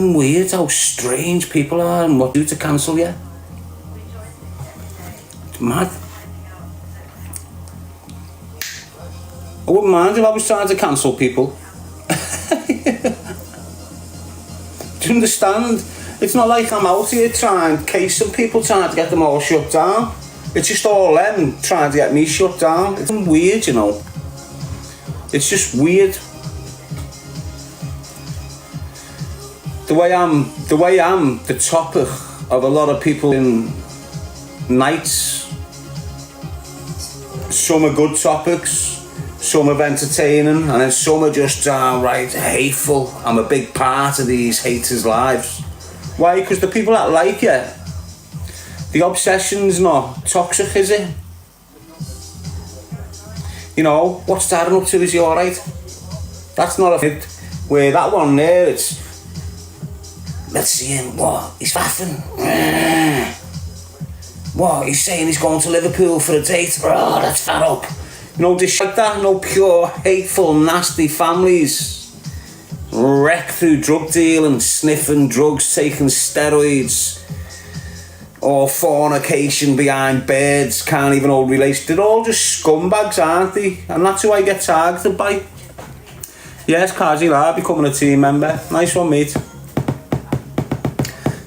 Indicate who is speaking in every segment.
Speaker 1: weird how strange people are and what do to cancel you. It's mad. I wouldn't mind if I was trying to cancel people. Do you understand? It's not like I'm out here casing people, trying to get them all shut down. It's just all them trying to get me shut down. It's weird, you know. It's just weird. The way I'm the topic of a lot of people in nights. Some are good topics, some are entertaining, and then some are just downright hateful. I'm a big part of these haters' lives. Why? Because the people that like you, the obsession's not toxic, is it? You know, what's Darren up to? Is he alright? That's not a fit. Where that one there, it's, let's see him, what? He's faffing. What? He's saying he's going to Liverpool for a date. Oh, that's fat up. You know, this like that, no pure, hateful, nasty families. Wrecked through drug dealing, sniffing drugs, taking steroids. Or fornication behind beds, can't even hold relations. They're all just scumbags, aren't they? And that's who I get targeted by. Yes, Kazi Lad, becoming a team member. Nice one, mate.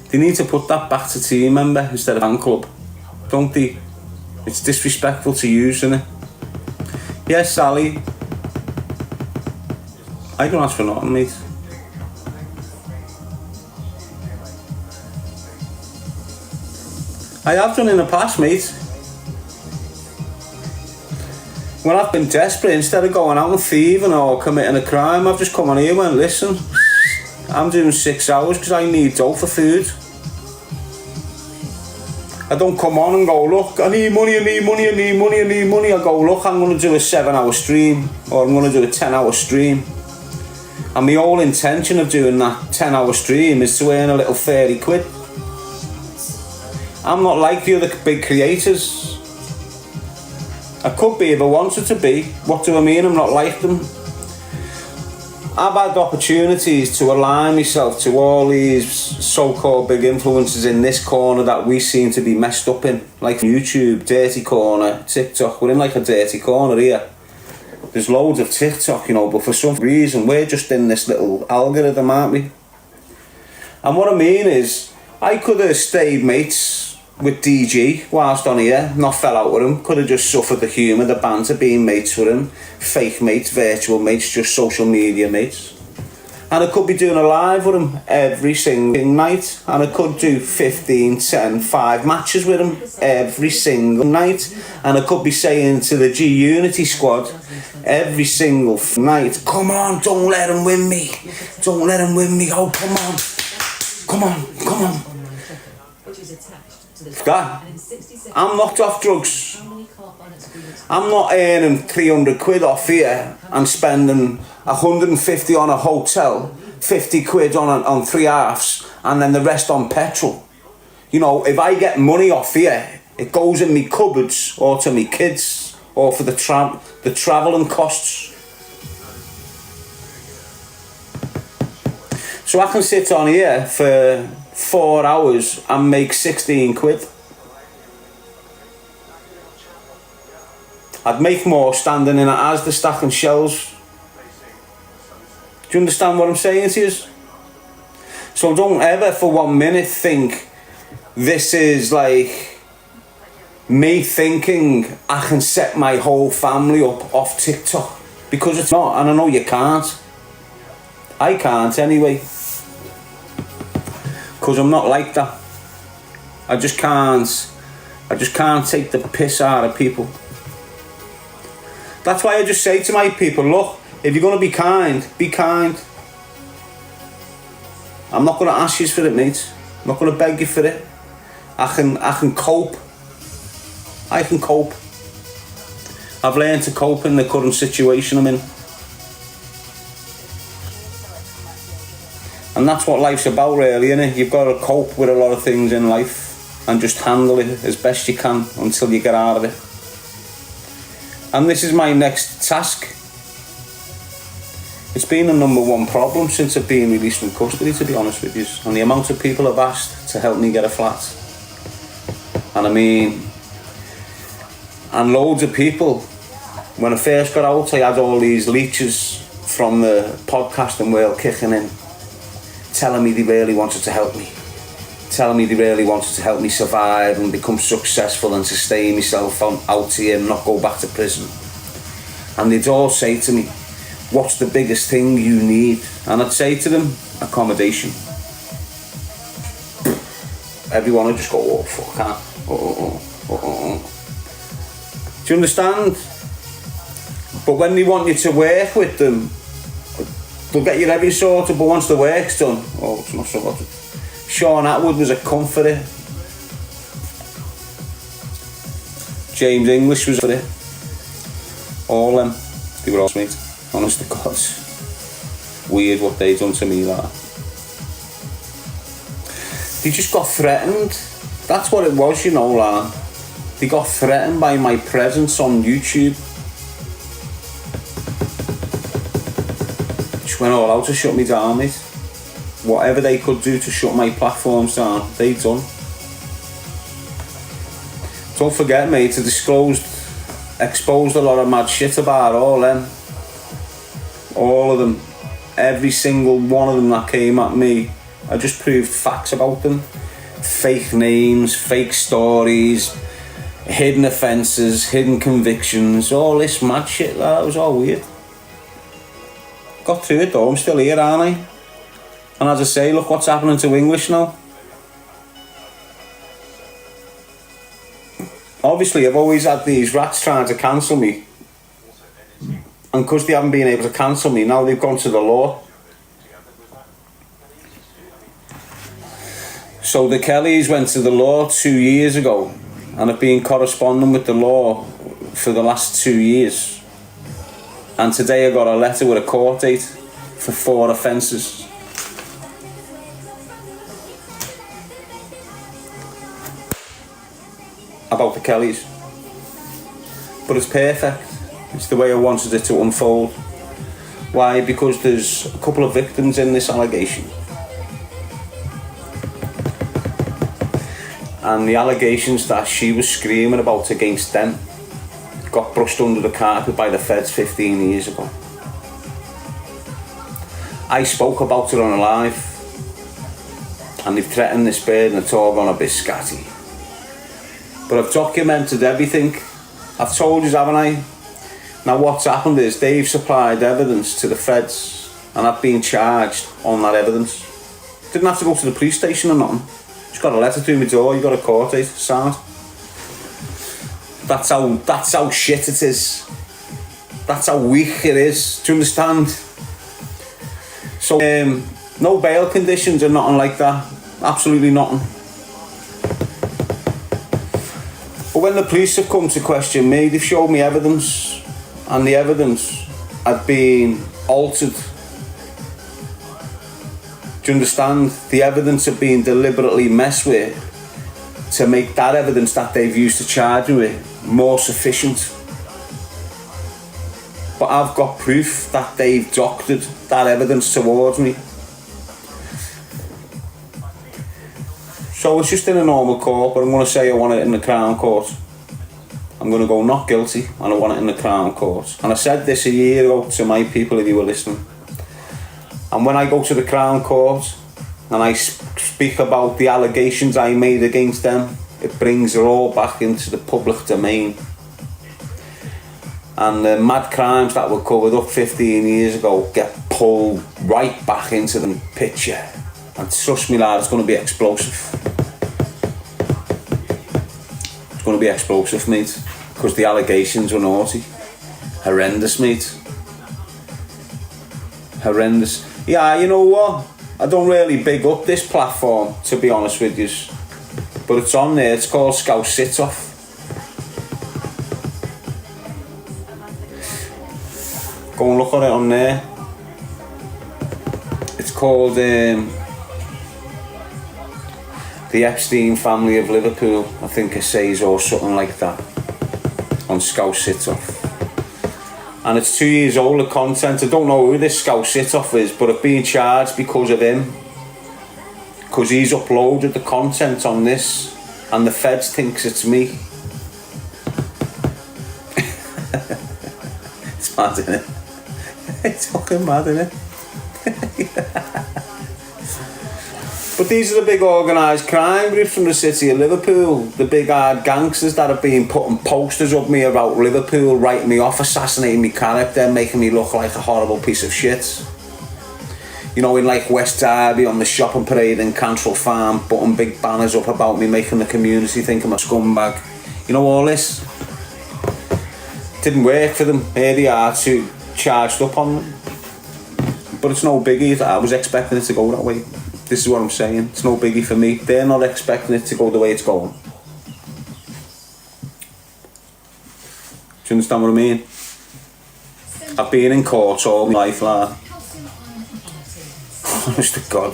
Speaker 1: They need to put that back to team member instead of fan club, don't they? It's disrespectful to you, isn't it? Yes, Sally. I don't ask for nothing, mate. I have done in the past, mate. When I've been desperate, instead of going out and thieving or committing a crime, I've just come on here and went, listen, I'm doing 6 hours because I need dough for food. I don't come on and go, look, I need money. I go, look, I'm going to do a 7-hour stream, or I'm going to do a 10-hour stream. And my whole intention of doing that 10-hour stream is to earn a little 30 quid. I'm not like the other big creators. I could be if I wanted to be. What do I mean? I'm not like them. I've had opportunities to align myself to all these so-called big influencers in this corner that we seem to be messed up in. Like YouTube, dirty corner, TikTok. We're in like a dirty corner here. There's loads of TikTok, you know, but for some reason we're just in this little algorithm, aren't we? And what I mean is, I could have stayed mates with DG whilst on here, not fell out with him, could have just suffered the humour, the banter, being mates with him, fake mates, virtual mates, just social media mates. And I could be doing a live with him every single night, and I could do 15, 10, 5 matches with him every single night, and I could be saying to the G Unity squad every single night, come on, don't let him win me, oh come on. God, I'm knocked off drugs. I'm not earning 300 quid off here and spending 150 on a hotel, 50 quid on 3 halves, and then the rest on petrol. You know, if I get money off here, it goes in me cupboards or to me kids or for the travelling costs. So I can sit on here for 4 hours and make 16 quid. I'd make more standing in an Asda stacking shelves. Do you understand what I'm saying to you? So don't ever for 1 minute think this is like me thinking I can set my whole family up off TikTok, because it's not, and I know you can't. I can't anyway. Because I'm not like that. I just can't take the piss out of people. That's why I just say to my people, look, if you're going to be kind, be kind. I'm not going to ask you for it, mate. I'm not going to beg you for it. I can cope. I can cope. I've learned to cope in the current situation I'm in. And that's what life's about, really, innit? You've got to cope with a lot of things in life and just handle it as best you can until you get out of it. And this is my next task. It's been the number one problem since I've been released from custody, to be honest with you. And the amount of people have asked to help me get a flat. And I mean, and loads of people, when I first got out, I had all these leeches from the podcasting world kicking in, telling me they really wanted to help me. Telling me they really wanted to help me survive and become successful and sustain myself out here and not go back to prison. And they'd all say to me, what's the biggest thing you need? And I'd say to them, accommodation. Everyone would just go, oh, fuck, do you understand? But when they want you to work with them, they'll get you every sort of, but once the work's done, oh, it's not sorted. Sean Atwood was a comforter. James English was for it. All them, they were all sweet. Honest to God. Weird what they done to me, that. They just got threatened. That's what it was, you know, lad. They got threatened by my presence on YouTube. Just went all out to shut me down, mate. Whatever they could do to shut my platforms down, they done. Don't forget, mate, exposed a lot of mad shit about all them. All of them. Every single one of them that came at me, I just proved facts about them. Fake names, fake stories, hidden offences, hidden convictions, all this mad shit. That was all weird. Got through it though, I'm still here, aren't I? And as I say, look what's happening to English now. Obviously, I've always had these rats trying to cancel me. And because they haven't been able to cancel me, now they've gone to the law. So the Kellys went to the law 2 years ago and have been corresponding with the law for the last 2 years. And today I got a letter with a court date for 4 offences. About the Kellys. But it's perfect. It's the way I wanted it to unfold. Why? Because there's a couple of victims in this allegation. And the allegations that she was screaming about against them got brushed under the carpet by the feds 15 years ago. I spoke about it on a live, and they've threatened this bird and it's all gonna be scatty. But I've documented everything. I've told you, haven't I? Now what's happened is they've supplied evidence to the feds and I've been charged on that evidence. Didn't have to go to the police station or nothing. Just got a letter through my door, you got a court date, sound. That's how shit it is. That's how weak it is, do you understand? So no bail conditions or nothing like that. Absolutely nothing. But when the police have come to question me, they've showed me evidence, and the evidence had been altered. Do you understand? The evidence had been deliberately messed with to make that evidence that they've used to charge me with more sufficient. But I've got proof that they've doctored that evidence towards me. So it's just in a normal court, but I'm going to say I want it in the Crown Court. I'm going to go not guilty, and I want it in the Crown Court. And I said this a year ago to my people, if you were listening. And when I go to the Crown Court and I speak about the allegations I made against them, it brings it all back into the public domain. And the mad crimes that were covered up 15 years ago get pulled right back into the picture. And trust me, lad, it's going to be explosive. It's going to be explosive, mate, because the allegations were naughty. Horrendous, mate. Horrendous. Yeah, you know what? I don't really big up this platform, to be honest with you. But it's on there, it's called Scouse Sits Off. Go and look at it on there. It's called the Epstein Family of Liverpool, I think it says, or something like that, on Scouse Sits Off. and it's 2 years old, the content. I don't know who this scout sit-off is, but I've been charged because of him, because he's uploaded the content on this and the feds thinks it's me. It's mad, isn't it? It's fucking mad, isn't it? But these are the big organised crime groups from the city of Liverpool, the big hard gangsters that have been putting posters up me about Liverpool, writing me off, assassinating me character, making me look like a horrible piece of shit. You know, in like West Derby on the shopping parade in Cantrell Farm, putting big banners up about me, making the community think I'm a scumbag. You know, all this didn't work for them. Here they are, too charged up on them. But it's no biggie. I was expecting it to go that way. This is what I'm saying. It's no biggie for me. They're not expecting it to go the way it's going. Do you understand what I mean? I've been in court all my life, lad. Honest to God.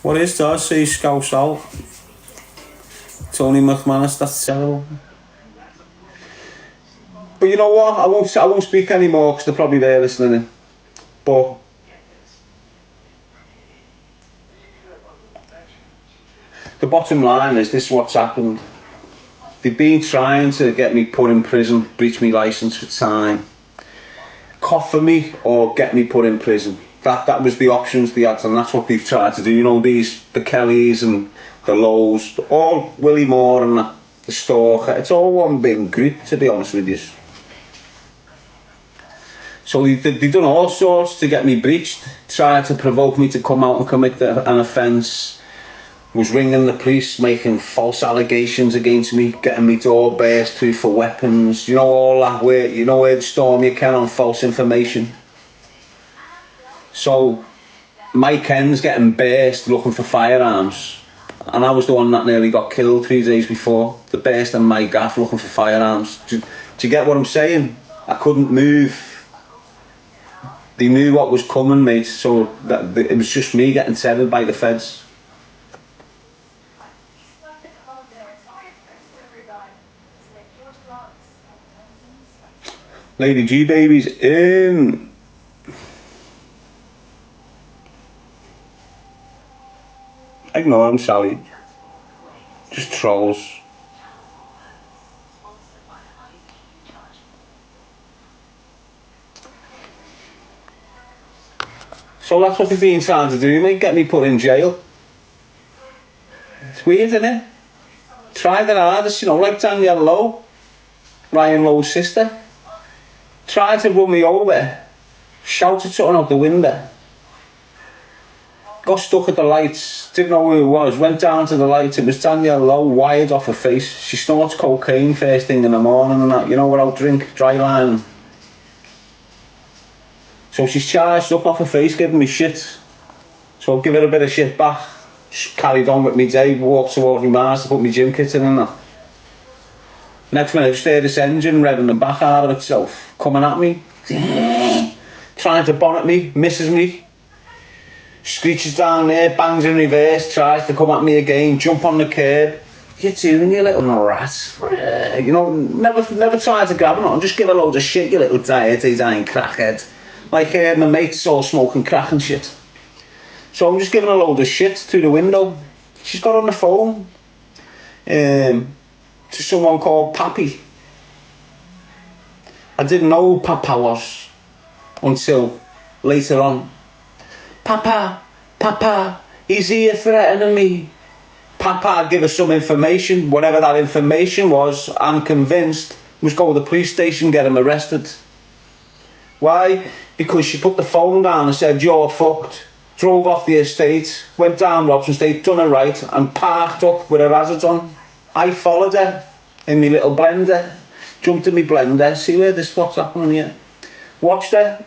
Speaker 1: What is that? Say Scouse out. Tony McManus, that's terrible. But you know what? I won't speak anymore because they're probably there listening. But the bottom line is this: is what's happened. They've been trying to get me put in prison, breach me licence for time, coffer me, or get me put in prison. That was the options they had, and that's what they've tried to do. You know, the Kellys and the Lows, all Willie Moore and the Stalker. It's all one big group, to be honest with you. So they've done all sorts to get me breached, tried to provoke me to come out and commit an offence, was ringing the police, making false allegations against me, getting me door burst through for weapons, you know, all that way, you know, where the storm you can on false information. So my Ken's getting burst looking for firearms, and I was the one that nearly got killed 3 days before. The burst in my gaff looking for firearms. Do you get what I'm saying? I couldn't move. They knew what was coming, mate, so it was just me getting tethered by the feds. Lady G baby's in. Ignore him, Sally. Just trolls. So that's what they've been trying to do, mate, get me put in jail. It's weird, isn't it? Try their hardest, you know, like Danielle Lowe, Ryan Lowe's sister. Tried to run me over, shouted something out the window. Got stuck at the lights, didn't know who it was, went down to the lights, it was Danielle Lowe, wired off her face. She snorts cocaine first thing in the morning and that, you know, without drink, dry line. So she's charged up off her face, giving me shit. So I'll give her a bit of shit back. Just carried on with me day, walked towards my Mars to put my gym kit in and that. Next minute I just heard this engine revving the back out of itself, coming at me, trying to bonnet me, misses me, screeches down there, bangs in reverse, tries to come at me again, jump on the curb. You're doing, you little rat. You know, never try to grab her, just give her loads of shit, you little dying crackhead. Like my mates all smoking crack and shit. So I'm just giving her a load of shit through the window. She's got on the phone to someone called Pappy. I didn't know who Papa was until later on. Papa, he's here threatening me. Papa give us some information, whatever that information was, I'm convinced, was go to the police station, get him arrested. Why? Because she put the phone down and said, you're fucked. Drove off the estate, went down Robson Estate, done her right, and parked up with her hazards on. I followed her in my little blender, jumped in my blender, see where this what's happening here. Watched her.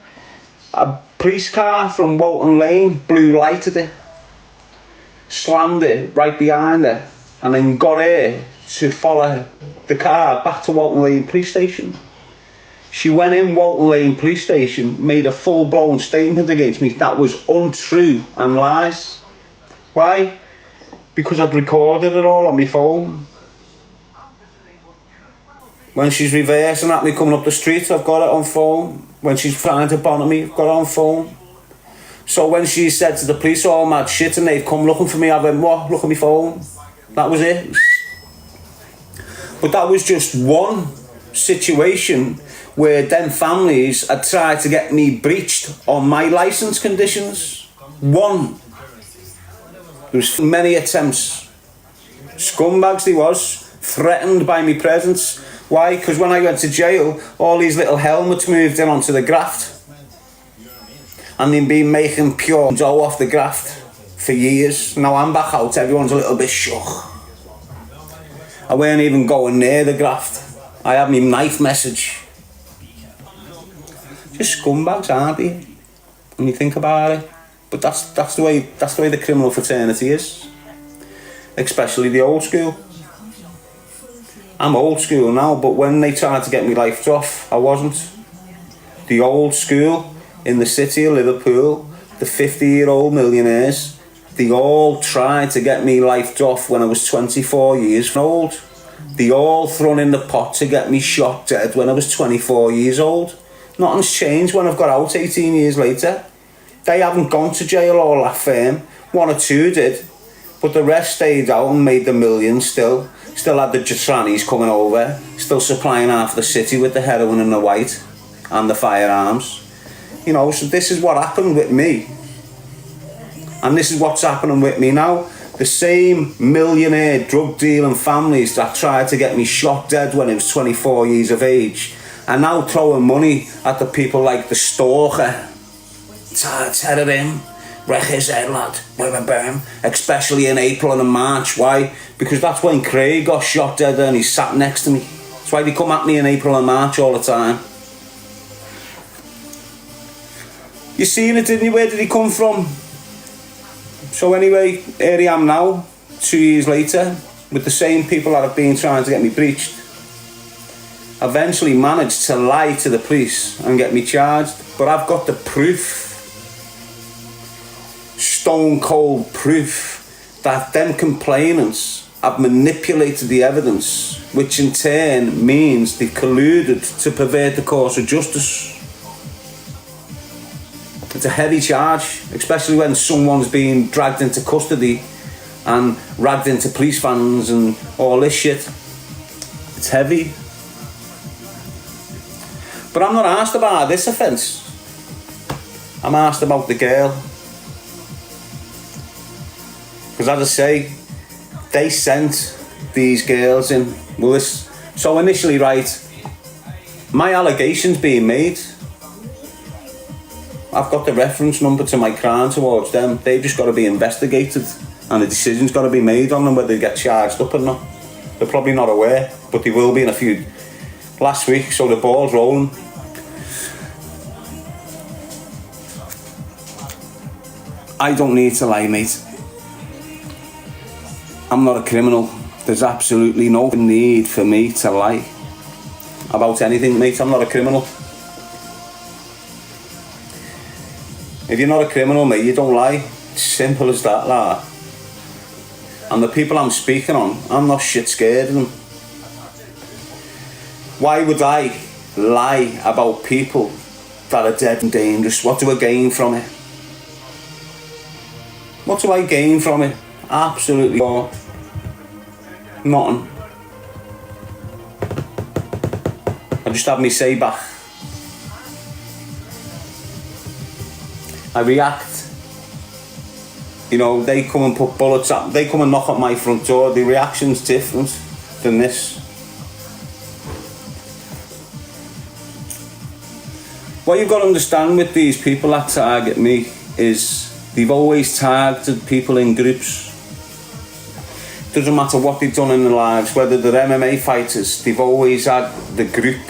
Speaker 1: A police car from Walton Lane blue lighted it, slammed it right behind her, and then got her to follow the car back to Walton Lane police station. She went in Walton Lane police station, made a full-blown statement against me that was untrue and lies. Why? because I'd recorded it all on my phone. When she's reversing at me coming up the street, I've got it on phone. When she's trying to bonnet me, I've got it on phone. So when she said to the police, all mad shit, and they'd come looking for me, I went, what? Look at my phone. That was it. But that was just one situation where them families had tried to get me breached on my licence conditions. One. There was many attempts. Scumbags they was, threatened by me presence. Why? Because when I went to jail, all these little helmets moved in onto the graft. And they've been making pure dough off the graft for years. Now I'm back out, everyone's a little bit shook. I weren't even going near the graft. I had my knife message. Just scumbags, aren't they? When you think about it. But that's the way the criminal fraternity is. Especially the old school. I'm old school now, but when they tried to get me life off, I wasn't. The old school in the city of Liverpool, the 50-year-old millionaires, they all tried to get me life off when I was 24 years old. They all thrown in the pot to get me shot dead when I was 24 years old. Nothing's changed when I've got out 18 years later. They haven't gone to jail all that firm. One or two did. But the rest stayed out and made the millions still. Still had the Jatranis coming over. Still supplying half the city with the heroin and the white. And the firearms. You know, so this is what happened with me. And this is what's happening with me now. The same millionaire drug dealing families that tried to get me shot dead when I was 24 years of age are now throwing money at the people like the stalker. Tear him, wreck his head, lad, bam, especially in April and in March. Why? Because that's when Craig got shot dead and he sat next to me. That's why they come at me in April and March all the time. You seen it, didn't you? Where did he come from? So anyway, here I am now, 2 years later, with the same people that have been trying to get me breached. Eventually managed to lie to the police and get me charged, but I've got the proof, stone cold proof, that them complainants have manipulated the evidence, which in turn means they've colluded to pervert the course of justice. It's a heavy charge, especially when someone's being dragged into custody and dragged into police vans and all this shit. It's heavy. But I'm not asked about this offence. I'm asked about the girl. Because as I say, they sent these girls in. Well, so initially, right, my allegations being made, I've got the reference number to my crime towards them. They've just got to be investigated and a decision's got to be made on them whether they get charged up or not. They're probably not aware, but they will be in a few last week, so the ball's rolling. I don't need to lie, mate. I'm not a criminal. There's absolutely no need for me to lie about anything, mate. I'm not a criminal. If you're not a criminal, mate, you don't lie. Simple as that, lad. And the people I'm speaking on, I'm not shit scared of them. Why would I lie about people that are dead and dangerous? What do I gain from it? What do I gain from it? Absolutely nothing. I just have me say back. I react. You know, they come and put bullets at, they come and knock at my front door. The reaction's different than this. What you've got to understand with these people that target me is they've always targeted people in groups. Doesn't matter what they've done in their lives, whether they're MMA fighters, they've always had the group.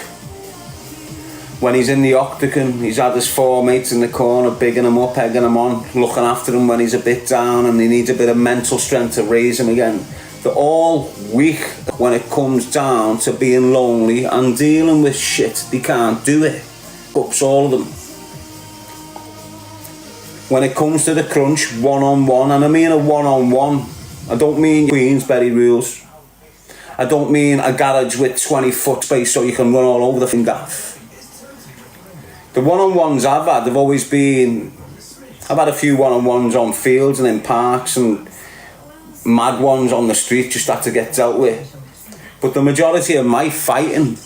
Speaker 1: When he's in the octagon, he's had his four mates in the corner, bigging him up, egging him on, looking after him when he's a bit down and he needs a bit of mental strength to raise him again. They're all weak when it comes down to being lonely and dealing with shit. They can't do it. Ups all of them. When it comes to the crunch, one-on-one, and I mean a one-on-one, I don't mean Queensberry rules. I don't mean a garage with 20-foot space so you can run all over the thing gaff. The one-on-ones I've had have always been... I've had a few one-on-ones on fields and in parks, and mad ones on the street just had to get dealt with. But the majority of my fighting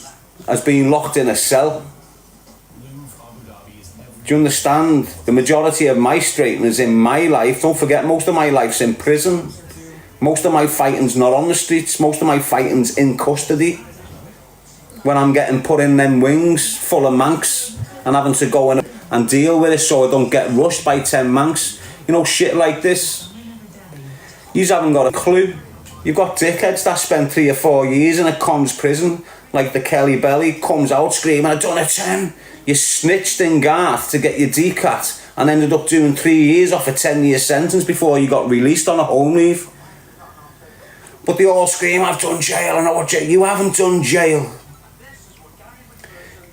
Speaker 1: has been locked in a cell. Do you understand? The majority of my straighteners in my life, don't forget, most of my life's in prison. Most of my fighting's not on the streets. Most of my fighting's in custody. When I'm getting put in them wings full of manx and having to go in and deal with it so I don't get rushed by 10 manx. You know, shit like this. You haven't got a clue. You've got dickheads that spend 3 or 4 years in a cons prison, like the Kelly Belly, comes out screaming, "I done a 10. You snitched in Garth to get your decat and ended up doing 3 years off a 10-year sentence before you got released on a home leave. But they all scream, "I've done jail, I know what jail." You haven't done jail.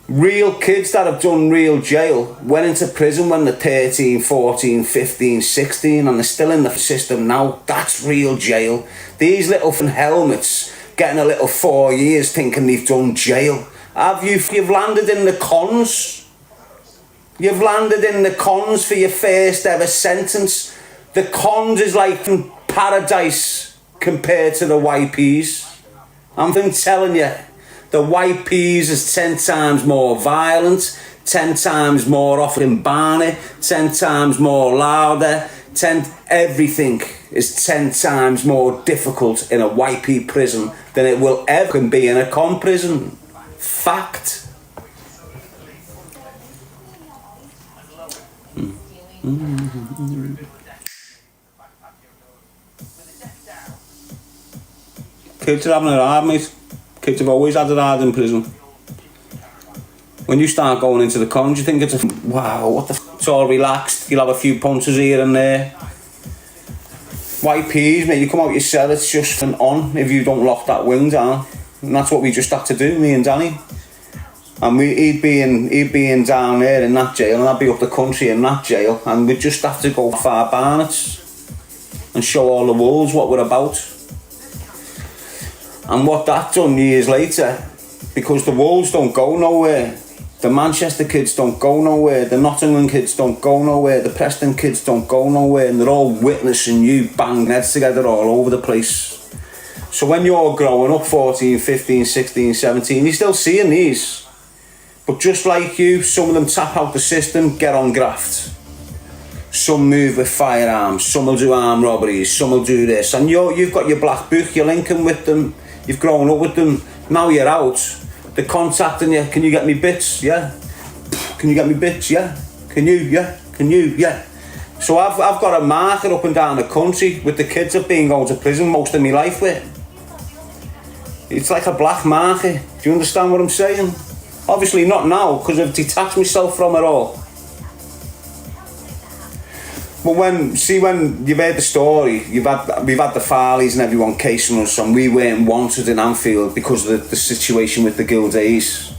Speaker 1: Real kids that have done real jail went into prison when they're 13, 14, 15, 16 and they're still in the system now. That's real jail. These little helmets getting a little 4 years thinking they've done jail. You've landed in the cons. You've landed in the cons for your first ever sentence. The cons is like paradise compared to the YPs. I'm telling you, the YPs is 10 times more violent, 10 times more often Barney, 10 times more louder, everything is 10 times more difficult in a YP prison than it will ever be in a con prison. Fact. Kids are having it hard, mate. Kids have always had it hard in prison. When you start going into the cons, you think it's wow, what the it's all relaxed. You'll have a few punches here and there. YPs, mate, you come out your cell, it's just an on if you don't lock that wing down. And that's what we just had to do, me and Danny. And he'd be in down there in that jail, and I'd be up the country in that jail, and we'd just have to go far Barnets and show all the wolves what we're about. And what that done years later, because the Wolves don't go nowhere, the Manchester kids don't go nowhere, the Nottingham kids don't go nowhere, the Preston kids don't go nowhere, and they're all witnessing you bang heads together all over the place. So when you're growing up 14, 15, 16, 17, you're still seeing these. But just like you, some of them tap out the system, get on graft. Some move with firearms, some will do armed robberies, some will do this. And you've got your black book, you're linking with them, you've grown up with them, now you're out, they're contacting you, "Can you get me bits?" "Yeah." "Can you get me bits?" "Yeah." "Can you?" "Yeah." "Can you?" "Yeah." So I've got a market up and down the country with the kids I've been going to prison most of my life with. It's like a black market. Do you understand what I'm saying? Obviously not now, because I've detached myself from it all. But when you've heard the story, we've had the Farleys and everyone casing us, and we weren't wanted in Anfield because of the situation with the Gildays.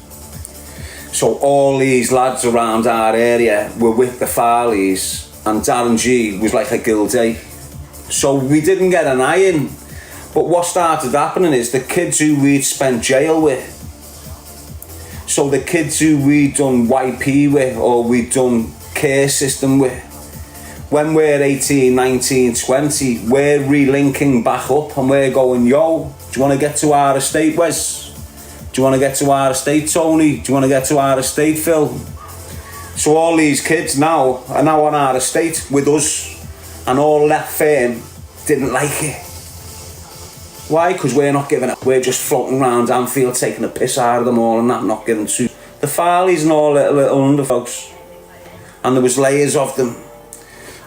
Speaker 1: So all these lads around our area were with the Farleys, and Darren G was like a Gilday. So we didn't get an eye in. But what started happening is the kids who we'd spent jail with, so the kids who we'd done YP with or we'd done care system with, when we're 18, 19, 20, we're relinking back up and we're going, "Yo, do you want to get to our estate, Wes? Do you want to get to our estate, Tony? Do you want to get to our estate, Phil?" So all these kids now are now on our estate with us, and all that firm didn't like it. Why? Because we're not giving it. We're just floating around Anfield taking a piss out of them all and that, not giving to the Farleys and all little under folks. And there was layers of them.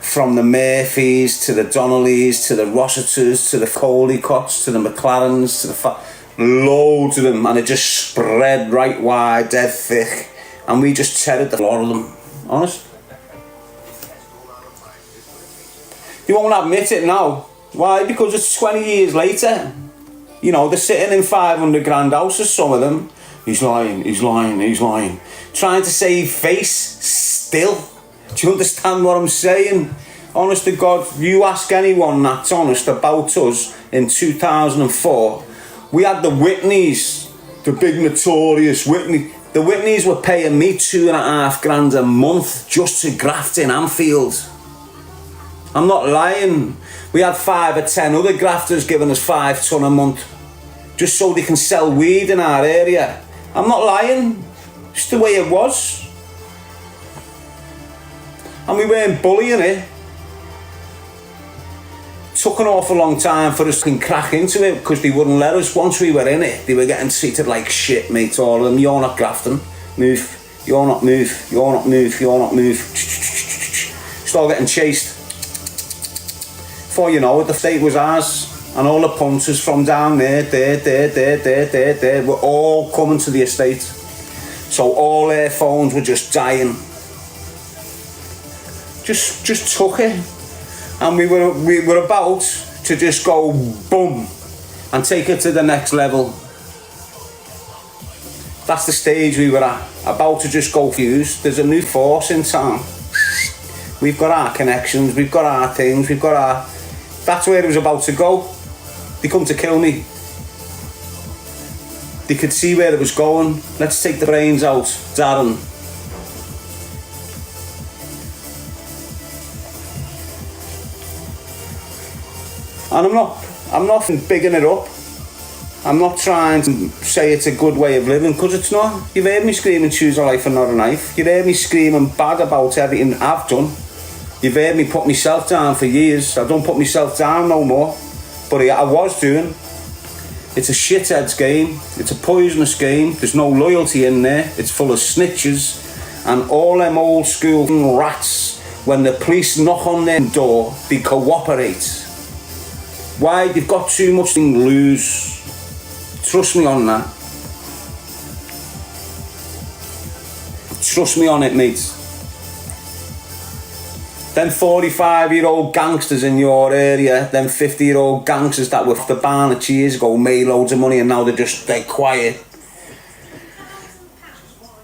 Speaker 1: From the Murphys to the Donnellys to the Rossiters to the Coleycotts to the McLarens to the loads of them, and it just spread right wide, dead thick, and we just teared the lot of them. Honest. You won't admit it now. Why? Because it's 20 years later. You know, they're sitting in 500 grand houses, some of them. He's lying. Trying to save face still. Do you understand what I'm saying? honest to God, you ask anyone that's honest about us in 2004, we had the Whitneys, the big notorious Whitney. The Whitneys were paying me £2,500 a month just to graft in Anfield. I'm not lying. We had 5 or 10 other grafters giving us £5 ton a month just so they can sell weed in our area. I'm not lying. It's the way it was. And we weren't bullying it. Took an awful long time for us to crack into it because they wouldn't let us. Once we were in it, they were getting treated like shit, mate. All of them. You're not grafting. Move. You're not move. You're not move. You're not move. Start getting chased. Before you know it, the state was ours. And all the punters from down there, there, were all coming to the estate. So all their phones were just dying. Just took it. And we were about to just go boom and take it to the next level. That's the stage we were at. About to just go fuse. There's a new force in town. We've got our connections, we've got our things, we've got our... That's where it was about to go. They come to kill me. They could see where it was going. Let's take the brains out, Darren. And I'm not bigging it up. I'm not trying to say it's a good way of living, because it's not. You've heard me screaming choose a life and not a knife. You've heard me screaming bad about everything I've done. You've heard me put myself down for years. I don't put myself down no more. But I was doing. It's a shithead's game. It's a poisonous game. There's no loyalty in there. It's full of snitches. And all them old school rats, when the police knock on their door, they cooperate. Why? They've got too much to lose. Trust me on that. Trust me on it, mate. Them 45-year-old gangsters in your area, them 50-year-old gangsters that were off the Barnet years ago, made loads of money, and now they're quiet.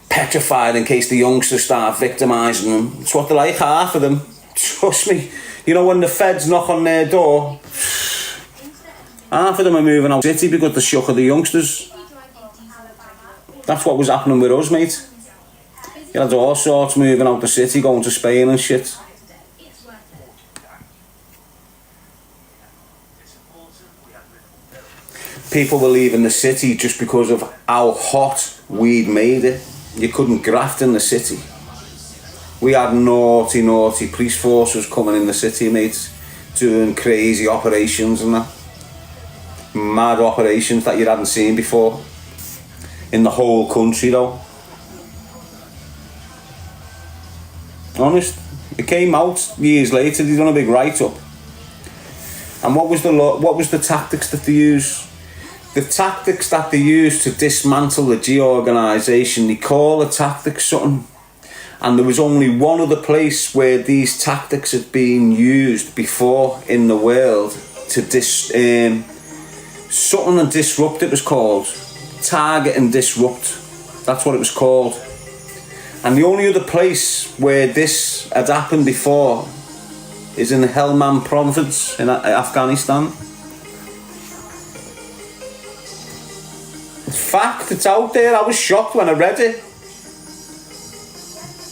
Speaker 1: Petrified in case the youngsters start victimising them. It's what they're like, half of them. Trust me. You know, when the feds knock on their door, half of them are moving out of the city because of the shock of the youngsters. That's what was happening with us, mate. You had all sorts moving out the city, going to Spain and shit. People were leaving the city just because of how hot weed made it. You couldn't graft in the city. We had naughty police forces coming in the city, mate, doing crazy operations and that. Mad operations that you hadn't seen before. In the whole country, though. Honest. It came out years later, they done a big write-up. And what was the tactics that they used? The tactics that they used to dismantle the G organisation, they call the tactics something. And there was only one other place where these tactics had been used before in the world to something and disrupt, it was called. Target and disrupt. That's what it was called. And the only other place where this had happened before is in the Helmand province in Afghanistan. It's fact, it's out there. I was shocked when I read it.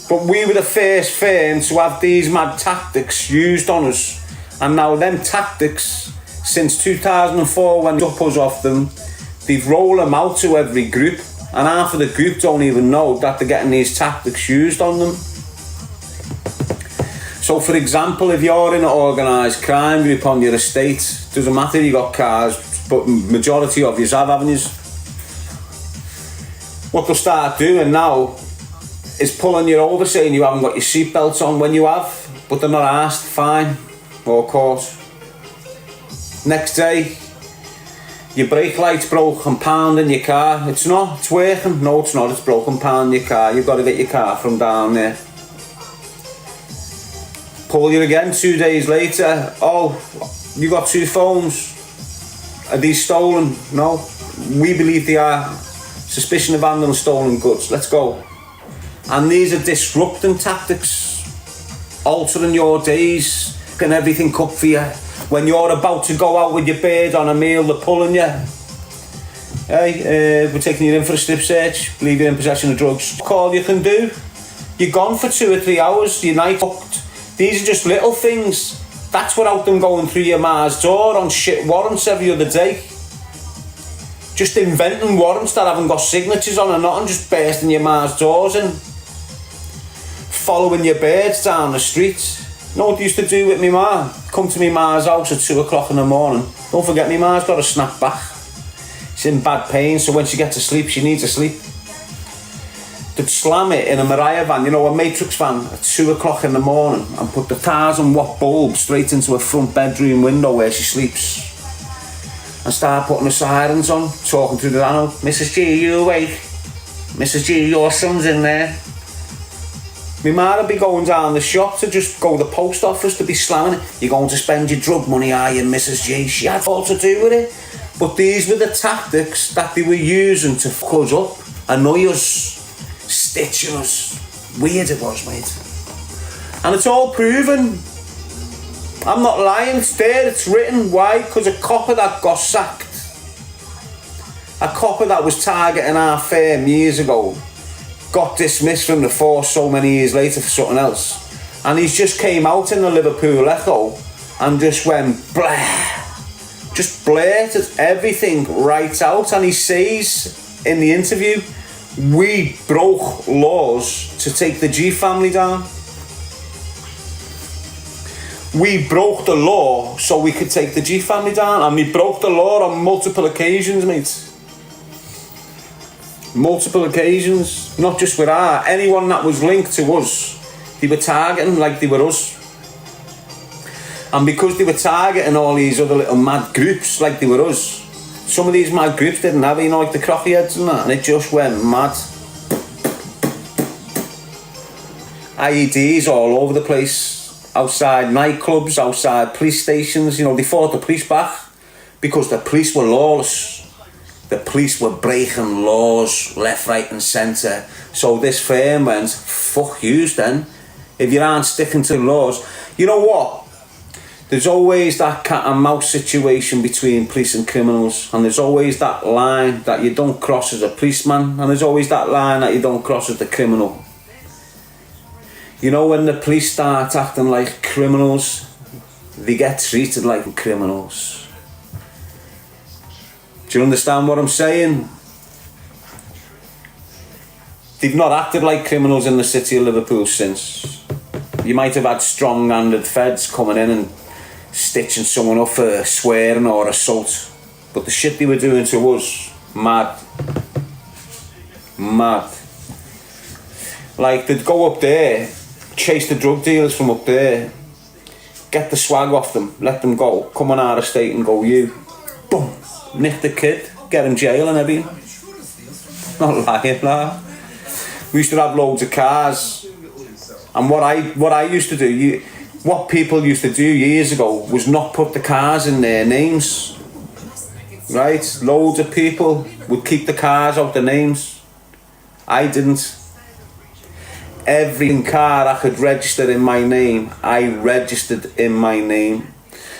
Speaker 1: But we were the first firm to have these mad tactics used on us. And now them tactics, since 2004 when they took us off them, they've rolled them out to every group. And half of the group don't even know that they're getting these tactics used on them. So for example, if you're in an organised crime group on your estate, doesn't matter if you got cars, but majority of you have avenues. What they'll start doing now is pulling you over, saying you haven't got your seatbelt on when you have, but they're not asked, fine, or caught. Next day, your brake light's broke and pounding your car. It's not, it's working. No, it's not, it's broken, pounding your car. You've got to get your car from down there. Pull you again 2 days later. Oh, you got 2 phones. Are these stolen? No, we believe they are. Suspicion of handling stolen goods. Let's go. And these are disrupting tactics, altering your days, fucking everything up for you. When you're about to go out with your bird on a meal, they're pulling you. Hey, we're taking you in for a strip search, believe you're in possession of drugs. That's all you can do. You're gone for 2 or 3 hours, your night fucked. These are just little things. That's without them going through your ma's door on shit warrants every other day. Just inventing warrants that haven't got signatures on or nothing, just bursting your ma's doors in. Following your birds down the street. You know what they used to do with me ma? Come to me ma's house at 2 o'clock in the morning. Don't forget me ma's got a snapback. She's in bad pain, so when she gets to sleep, she needs to sleep. They'd slam it in a Mariah van, you know, a Matrix van, at 2 o'clock in the morning and put the 1,000-watt bulb straight into her front bedroom window where she sleeps. And start putting the sirens on, talking through the channel. Mrs. G, are you awake? Mrs. G, your son's in there. My ma would be going down the shop to just go to the post office to be slamming it. You're going to spend your drug money, are you, Mrs. G? She had all to do with it. But these were the tactics that they were using to fuck us up, annoy us, stitching us. Weird it was, mate. And it's all proven. I'm not lying, it's there, it's written. Why? Because a copper that got sacked, a copper that was targeting our firm years ago, got dismissed from the force so many years later for something else. And he's just came out in the Liverpool Echo and just went blah. Just blurted everything right out. And he says in the interview, we broke laws to take the G family down. We broke the law so we could take the G family down, and we broke the law on multiple occasions, mate. Multiple occasions, not just with anyone that was linked to us, they were targeting like they were us. And because they were targeting all these other little mad groups like they were us, some of these mad groups didn't have, you know, like the crocky heads and that, and it just went mad. IEDs all over the place. Outside nightclubs, outside police stations, you know, they fought the police back because the police were lawless. The police were breaking laws left, right and centre. So this firm went, fuck yous then, if you aren't sticking to the laws. You know what? There's always that cat and mouse situation between police and criminals, and there's always that line that you don't cross as a policeman, and there's always that line that you don't cross as the criminal. You know, when the police start acting like criminals, they get treated like criminals. Do you understand what I'm saying? They've not acted like criminals in the city of Liverpool since. You might have had strong-handed feds coming in and stitching someone up for swearing or assault, but the shit they were doing to us, mad. Like, they'd go up there, chase the drug dealers from up there, get the swag off them, let them go, come on out of state and go, you, boom, nick the kid, get him jail and everything. Not lying, nah. We used to have loads of cars, and what I used to do, what people used to do years ago was not put the cars in their names, right? Loads of people would keep the cars out their names. I didn't. Every car I could register in my name, I registered in my name.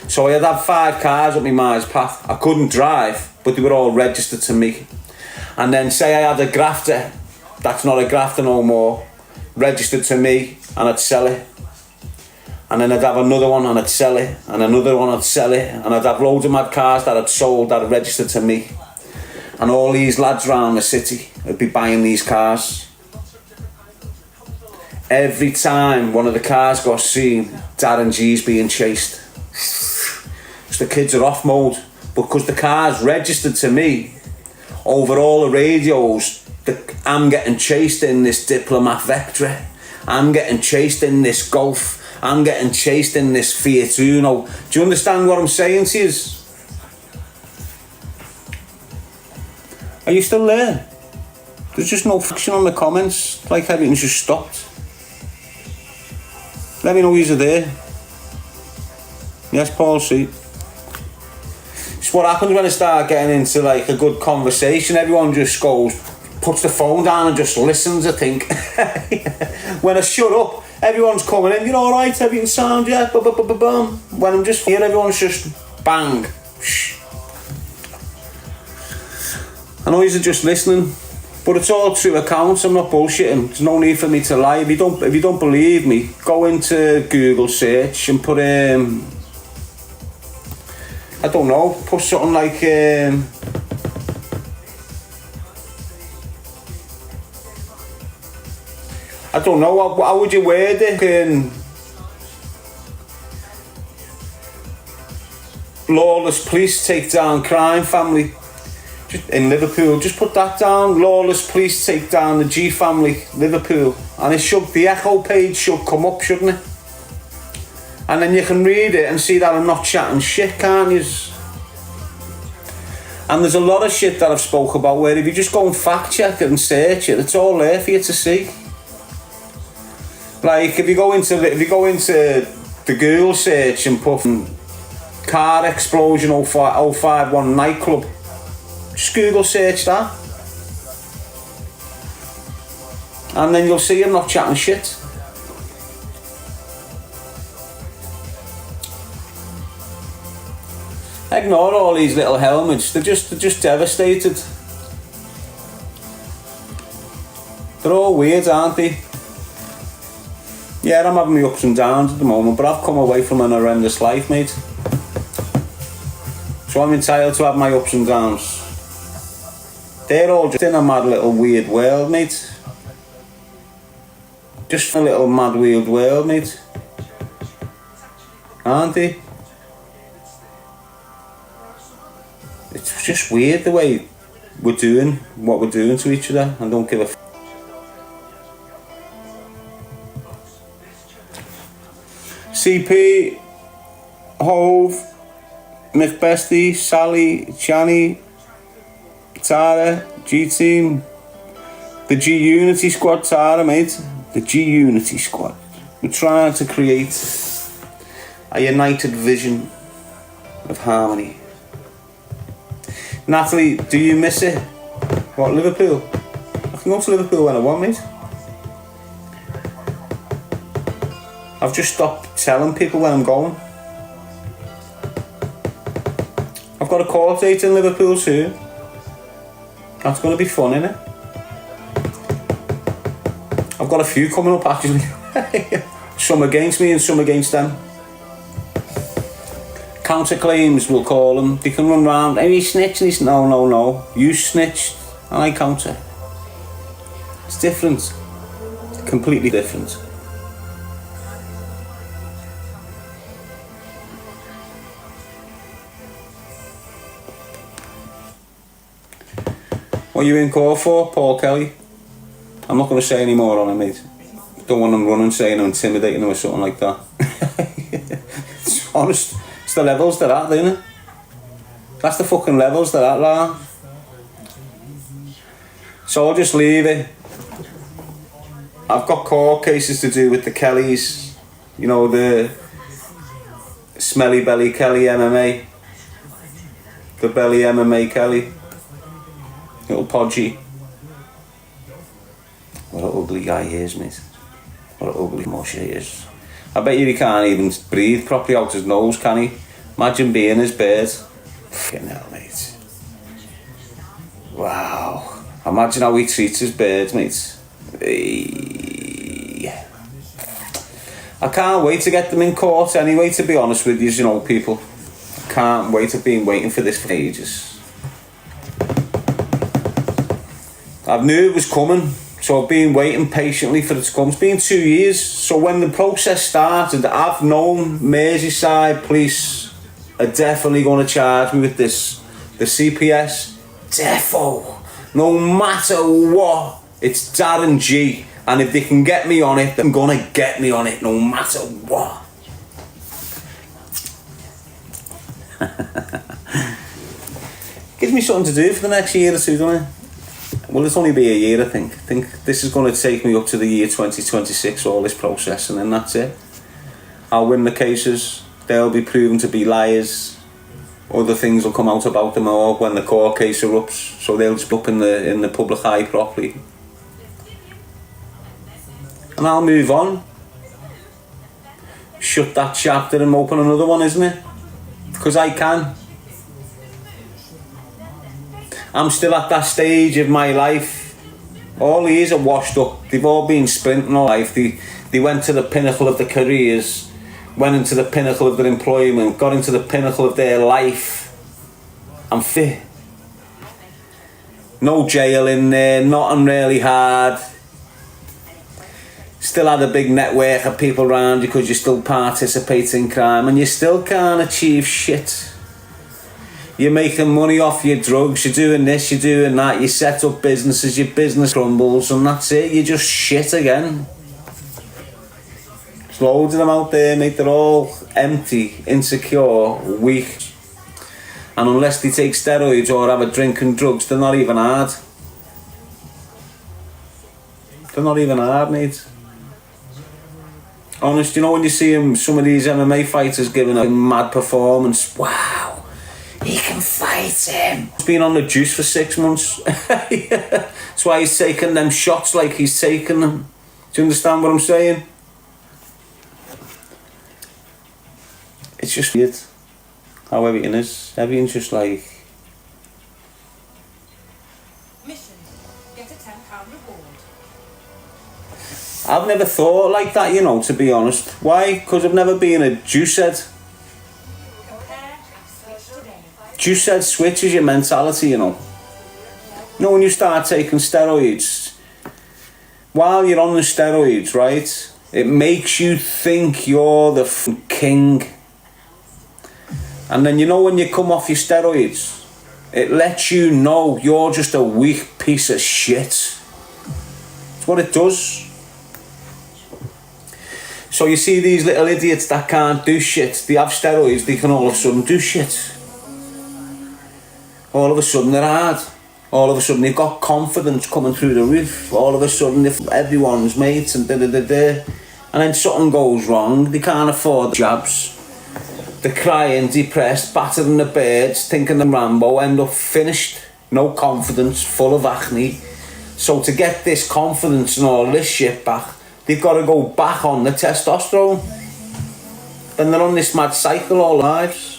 Speaker 1: So I'd have 5 cars up my ma's path. I couldn't drive, but they were all registered to me. And then say I had a grafter, that's not a grafter no more, registered to me, and I'd sell it. And then I'd have another one and I'd sell it, and another one I'd sell it, and I'd have loads of mad cars that I'd sold that had registered to me. And all these lads around the city would be buying these cars. Every time one of the cars got seen, Darren G's being chased. So the kids are off mode, but because the car's registered to me, over all the radios, I'm getting chased in this Diplomat Vectra, I'm getting chased in this Golf, I'm getting chased in this Fiat Uno. Do you understand what I'm saying to you? Are you still there? There's just no friction on the comments, like everything's just stopped. Let me know you're there. Yes, Paul, see. It's what happens when I start getting into like a good conversation. Everyone just goes, puts the phone down and just listens, I think. When I shut up, everyone's coming in, you're alright, everything sound, yeah, bum. When I'm just here, everyone's just bang. I know you're just listening, but it's all true accounts. I'm not bullshitting. There's no need for me to lie. If you don't believe me, go into Google search and put I don't know, put something like I don't know, how would you word it? Lawless police take down crime family in Liverpool. Just put that down. Lawless police take down the G family, Liverpool, and the echo page should come up, shouldn't it? And then you can read it and see that I'm not chatting shit, can't you? And there's a lot of shit that I've spoke about where if you just go and fact check it and search it, it's all there for you to see. Like if you go into the Google search and put car explosion 051 nightclub, just Google search that, and then you'll see I'm not chatting shit. Ignore all these little helmets. They're just devastated. They're all weird, aren't they? Yeah, I'm having my ups and downs at the moment, but I've come away from an horrendous life, mate. So I'm entitled to have my ups and downs. They're all just in a mad little weird world, mate. Just a little mad weird world, mate. Aren't they? It's just weird the way we're doing what we're doing to each other. I don't give a f***. CP, Hove, McBestie, Sally, Chani, Tara, G-Team, the G-Unity Squad, Tara, mate. The G-Unity Squad. We're trying to create a united vision of harmony. Natalie, do you miss it? What, Liverpool? I can go to Liverpool when I want, mate. I've just stopped telling people when I'm going. I've got a court date in Liverpool soon. That's going to be fun, innit? I've got a few coming up, actually. Some against me and some against them. Counterclaims, we'll call them. They can run round. Hey, he snitched. He's no. You snitched and I counter. It's different. It's completely different. What are you in court for, Paul Kelly? I'm not going to say any more on it, mate. Don't want them running saying I'm intimidating them or something like that. It's honest. It's the levels they're at, isn't it? That's the fucking levels they're at, lah. So I'll just leave it. I've got court cases to do with the Kellys. You know, the Smelly Belly Kelly MMA. The Belly MMA Kelly. Little podgy. What an ugly guy he is, mate. What an ugly mush he is. I bet you he can't even breathe properly out his nose, can he? Imagine being his bird. Fucking hell, mate. Wow. Imagine how he treats his birds, mate. I can't wait to get them in court anyway, to be honest with you know, people. I can't wait. I've been waiting for this for ages. I knew it was coming, so I've been waiting patiently for it to come. It's been 2 years, so when the process started, I've known Merseyside police are definitely going to charge me with this. The CPS, defo. No matter what, it's Darren G. And if they can get me on it, they're going to get me on it, no matter what. Gives me something to do for the next year or two, doesn't it? Well, it's only be a year, I think. I think this is going to take me up to the year 2026, all this process, and then that's it. I'll win the cases. They'll be proven to be liars. Other things will come out about them all when the court case erupts, so they'll just be up in the public eye properly. And I'll move on. shut that chapter and open another one, isn't it? Because I can. I'm still at that stage of my life. All these are washed up. They've all been sprinting all life. They went to the pinnacle of their careers, went into the pinnacle of their employment, got into the pinnacle of their life. I'm fit. No jail in there, nothing really hard. Still had a big network of people around you because you still participate in crime and you still can't achieve shit. You're making money off your drugs, you're doing this, you're doing that, you set up businesses, your business crumbles and that's it, you're just shit again. There's loads of them out there, mate, they're all empty, insecure, weak. And unless they take steroids or have a drink and drugs, they're not even hard. They're not even hard, mate. Honest, you know when you see some of these MMA fighters giving a mad performance, wow, he can fight him. He's been on the juice for 6 months. That's why he's taking them shots like he's taking them. Do you understand what I'm saying? It's just weird how everything is. Everything's just like...
Speaker 2: Mission. Get a £10 reward.
Speaker 1: I've never thought like that, you know, to be honest. Why? Because I've never been a juice head. Juice head switches your mentality, you know. You know, when you start taking steroids, while you're on the steroids, right, it makes you think you're the king. And then, you know, when you come off your steroids, it lets you know you're just a weak piece of shit. That's what it does. So you see these little idiots that can't do shit, they have steroids, they can all of a sudden do shit. All of a sudden they're hard. All of a sudden they've got confidence coming through the roof. All of a sudden if everyone's mates and da-da-da-da. And then something goes wrong, they can't afford the jabs. They're crying, depressed, battered in the birds, thinking they're Rambo, end up finished. No confidence, full of acne. So to get this confidence and all this shit back, they've got to go back on the testosterone. Then they're on this mad cycle all lives.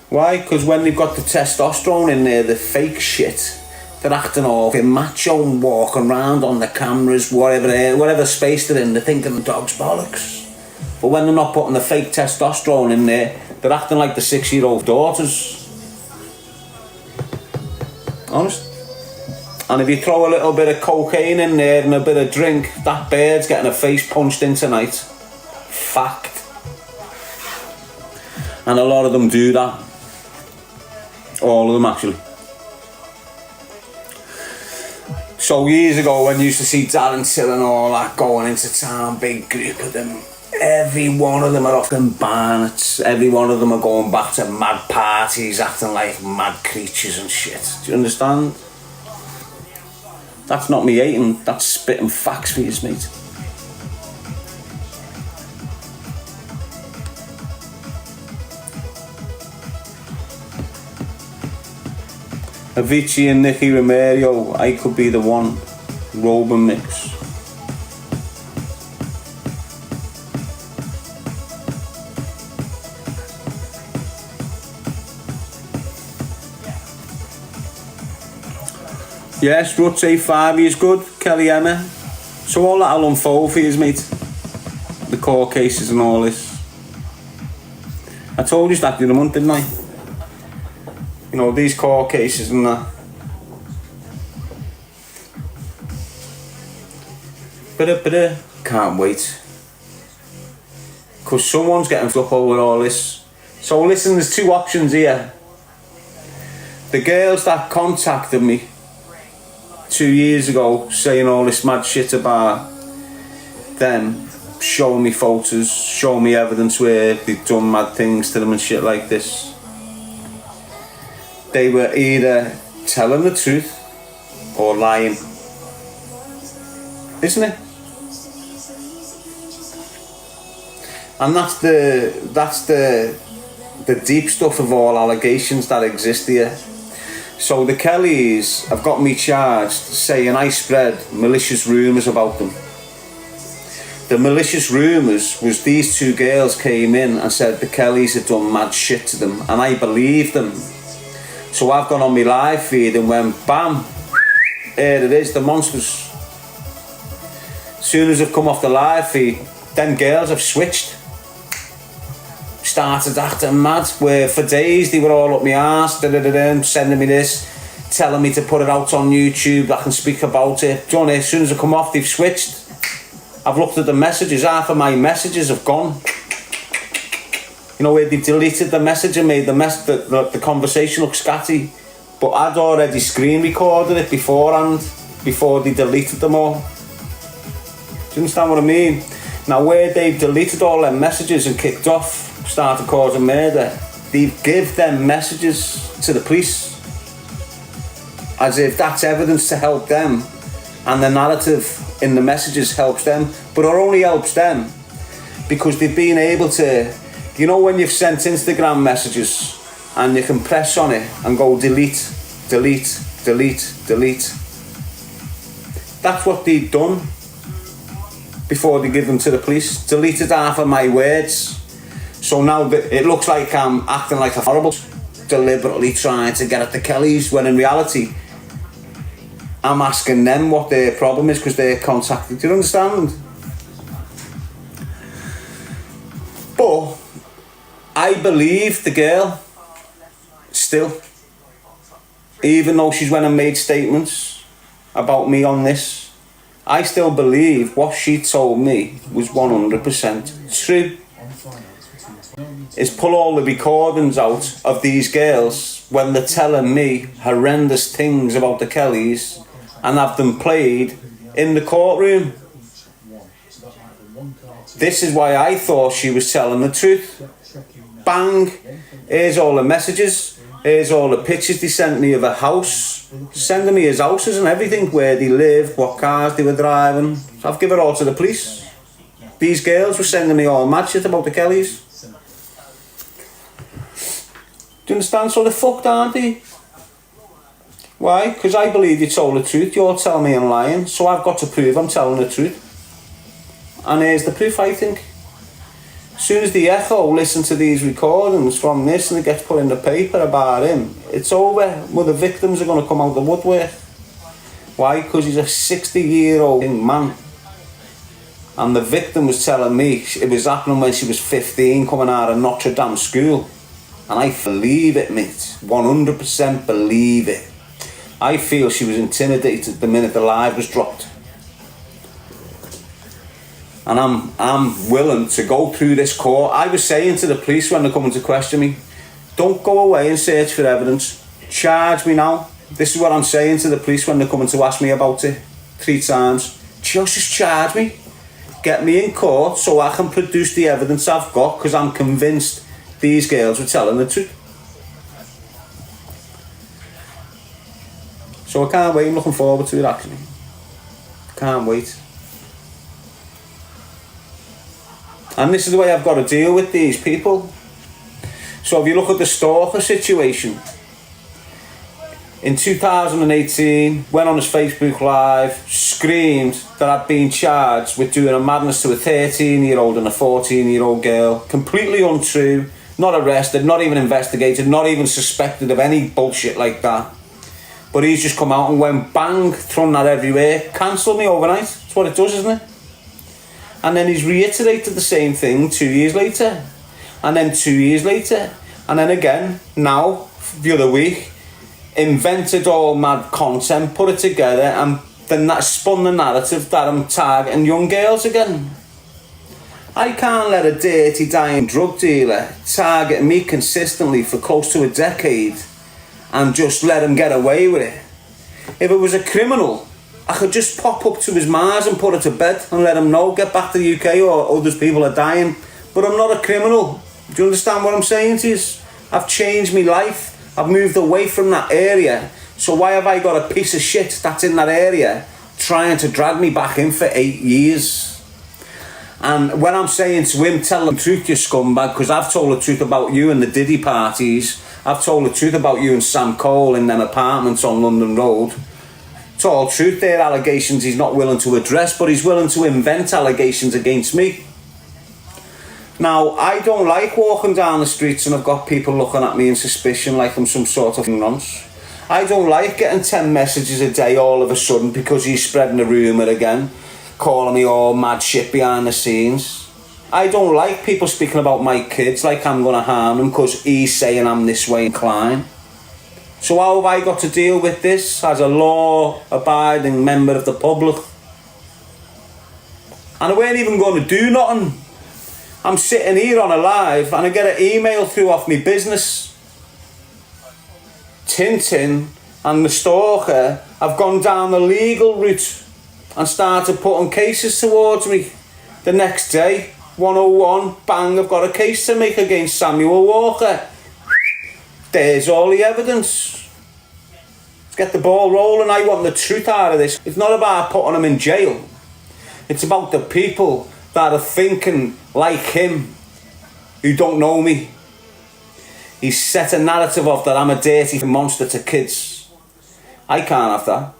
Speaker 1: Why? Because when they've got the testosterone in there, the fake shit, they're acting all macho and walking around on the cameras, whatever space they're in, they're thinking the dog's bollocks. But when they're not putting the fake testosterone in there, they're acting like the 6-year-old daughters. Honest. And if you throw a little bit of cocaine in there and a bit of drink, that bird's getting her face punched in tonight. Fact. And a lot of them do that. All of them, actually. So years ago, when you used to see Darren Till and all that going into town, big group of them, every one of them are off in barnets. Every one of them are going back to mad parties, acting like mad creatures and shit. Do you understand? That's not me hating, that's spitting facts for you, mate. Avicii and Nicky Romero, I Could Be the One, Robin mix. Yes, Ruts A5 is good, Kelly Emma. So all that'll unfold for you, mate. The court cases and all this. I told you that the other month, didn't I? You know, these court cases and that. But can't wait. Because someone's getting up over all this. So listen, there's two options here. The girls that contacted me 2 years ago saying all this mad shit about them, showing me photos, showing me evidence where they've done mad things to them and shit like this. They were either telling the truth or lying, isn't it? And that's the deep stuff of all allegations that exist here. So the Kellys have got me charged saying I spread malicious rumours about them. The malicious rumours was these two girls came in and said the Kellys had done mad shit to them, and I believed them. So I've gone on my live feed and went, bam, here it is, the monsters. As soon as I've come off the live feed, them girls have switched. Started acting mad, where for days they were all up my arse, sending me this, telling me to put it out on YouTube, I can speak about it. Do you know, as soon as I come off, they've switched. I've looked at the messages, half of my messages have gone. You know, where they've deleted the message and made the conversation look scatty. But I'd already screen recorded it beforehand, before they deleted them all. Do you understand what I mean? Now, where they've deleted all their messages and kicked off, started causing murder, they give them messages to the police as if that's evidence to help them, and the narrative in the messages helps them, but it only helps them because they've been able to, you know, when you've sent Instagram messages and you can press on it and go delete, delete, delete, delete. That's what they've done before they give them to the police. Deleted half of my words. So now it looks like I'm acting like a horrible, deliberately trying to get at the Kellys, when in reality I'm asking them what their problem is because they're contacted. Do you understand? But I believe the girl still, even though she's went and made statements about me on this. I still believe what she told me was 100% true. Is pull all the recordings out of these girls when they're telling me horrendous things about the Kellys and have them played in the courtroom. This is why I thought she was telling the truth. Bang! Here's all the messages. Here's all the pictures they sent me of a house. Sending me his houses and everything, where they lived, what cars they were driving. So I've given it all to the police. These girls were sending me all mad shit about the Kellys. Do you understand? So they're fucked, aren't they? Why? Because I believe you told the truth. You're telling me I'm lying, so I've got to prove I'm telling the truth. And here's the proof, I think. As soon as the Echo listen to these recordings from this and it gets put in the paper about him, it's over. Well, the victims are going to come out of the woodwork. Why? Because he's a 60-year-old man. And the victim was telling me it was happening when she was 15, coming out of Notre Dame school. And I believe it, mate. 100% believe it. I feel she was intimidated the minute the live was dropped. And I'm willing to go through this court. I was saying to the police when they're coming to question me, don't go away and search for evidence. Charge me now. This is what I'm saying to the police when they're coming to ask me about it 3 times. Just charge me. Get me in court so I can produce the evidence I've got, because I'm convinced these girls were telling the truth. So I can't wait. I'm looking forward to it, actually. Can't wait. And this is the way I've got to deal with these people. So if you look at the stalker situation, in 2018, went on his Facebook Live, screamed that I'd been charged with doing a madness to a 13-year-old and a 14-year-old girl. Completely untrue, not arrested, not even investigated, not even suspected of any bullshit like that. But he's just come out and went bang, thrown that everywhere, cancelled me overnight. That's what it does, isn't it? And then he's reiterated the same thing 2 years later. And then 2 years later. And then again, now, the other week, invented all mad content, put it together, and then that spun the narrative that I'm targeting young girls again. I can't let a dirty, dying drug dealer target me consistently for close to a decade and just let him get away with it. If it was a criminal, I could just pop up to his Mars and put her to bed and let him know, get back to the UK or other people are dying. But I'm not a criminal. Do you understand what I'm saying to you? I've changed my life. I've moved away from that area. So why have I got a piece of shit that's in that area trying to drag me back in for 8 years? And when I'm saying to him, tell the truth, you scumbag, because I've told the truth about you and the Diddy parties. I've told the truth about you and Sam Cole in them apartments on London Road. It's all truth. They're allegations he's not willing to address, but he's willing to invent allegations against me. Now, I don't like walking down the streets and I've got people looking at me in suspicion like I'm some sort of nonce. I don't like getting 10 messages a day all of a sudden because he's spreading a rumour again, calling me all mad shit behind the scenes. I don't like people speaking about my kids like I'm going to harm them because he's saying I'm this way inclined. So how have I got to deal with this as a law-abiding member of the public? And I weren't even going to do nothing. I'm sitting here on a live and I get an email through off my business. Tintin and the stalker have gone down the legal route and started putting cases towards me. The next day, 101, bang, I've got a case to make against Samuel Walker. There's all the evidence. Let's get the ball rolling. I want the truth out of this. It's not about putting him in jail. It's about the people that are thinking like him, who don't know me. He's set a narrative of that I'm a dirty monster to kids. I can't have that.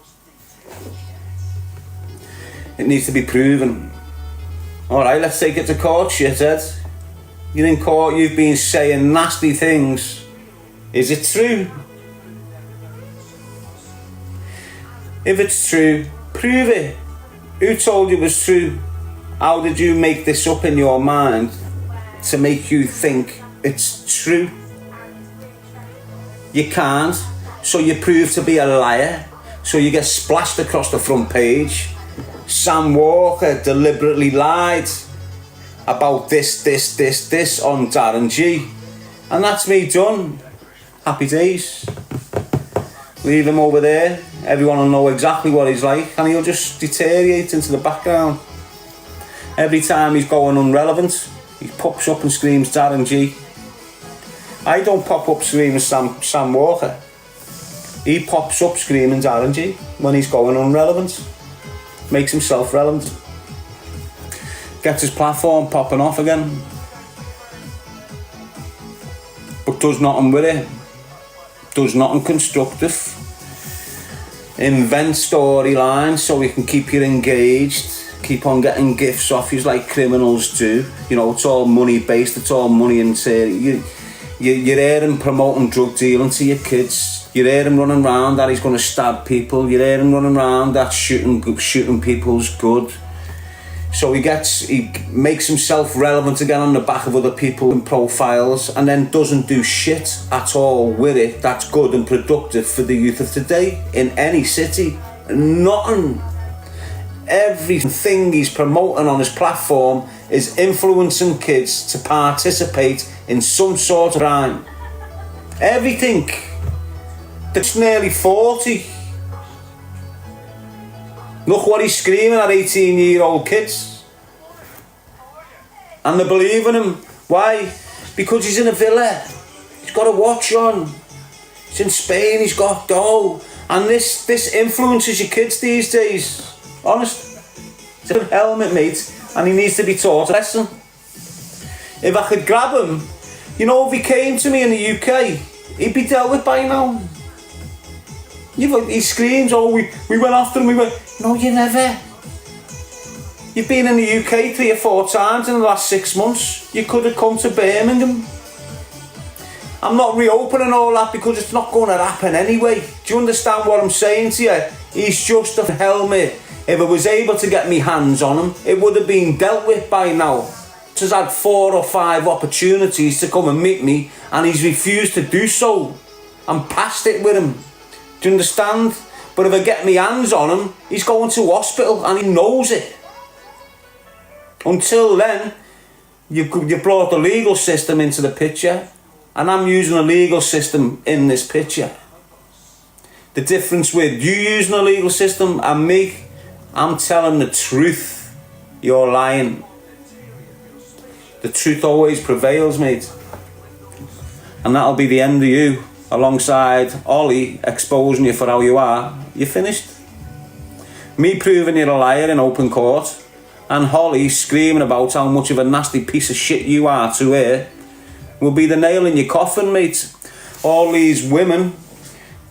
Speaker 1: It needs to be proven. Alright, let's take it to court, shithead. You're in court, you've been saying nasty things. Is it true? If it's true, prove it. Who told you it was true? How did you make this up in your mind to make you think it's true? You can't, so you prove to be a liar, so you get splashed across the front page. Sam Walker deliberately lied about this on Darren G. And that's me done. Happy days. Leave him over there. Everyone will know exactly what he's like and he'll just deteriorate into the background. Every time he's going irrelevant, he pops up and screams Darren G. I don't pop up screaming Sam Walker. He pops up screaming Darren G when he's going irrelevant. Makes himself relevant. Gets his platform popping off again. But does nothing with it. Does nothing constructive. Invent storylines so we can keep you engaged. Keep on getting gifts off you like criminals do. You know, it's all money based, it's all money and you're hearing promoting drug dealing to your kids. You're hearing running around that he's going to stab people. You're hearing running around that shooting people's good. So he makes himself relevant again on the back of other people in profiles and then doesn't do shit at all with it that's good and productive for the youth of today in any city. Nothing. Everything he's promoting on his platform is influencing kids to participate in some sort of crime. Everything. That's nearly 40. Look what he's screaming at 18-year-old kids. And they're believing him. Why? Because he's in a villa. He's got a watch on. He's in Spain, he's got dough. And this influences your kids these days. Honest. It's a helmet, mate. And he needs to be taught a lesson. If I could grab him, you know, if he came to me in the UK, he'd be dealt with by now. He screams, oh, we went after him, No, you never. You've been in the UK 3 or 4 times in the last 6 months. You could have come to Birmingham. I'm not reopening all that because it's not going to happen anyway. Do you understand what I'm saying to you? He's just a helmet. If I was able to get my hands on him, it would have been dealt with by now. He's had 4 or 5 opportunities to come and meet me and he's refused to do so. I'm past it with him. Do you understand? But if I get my hands on him, he's going to hospital and he knows it. Until then, you brought the legal system into the picture and I'm using a legal system in this picture. The difference with you using a legal system and me, I'm telling the truth. You're lying. The truth always prevails, mate. And that'll be the end of you. Alongside Ollie exposing you for how you are, you're finished. Me proving you're a liar in open court, and Holly screaming about how much of a nasty piece of shit you are to her, will be the nail in your coffin, mate. All these women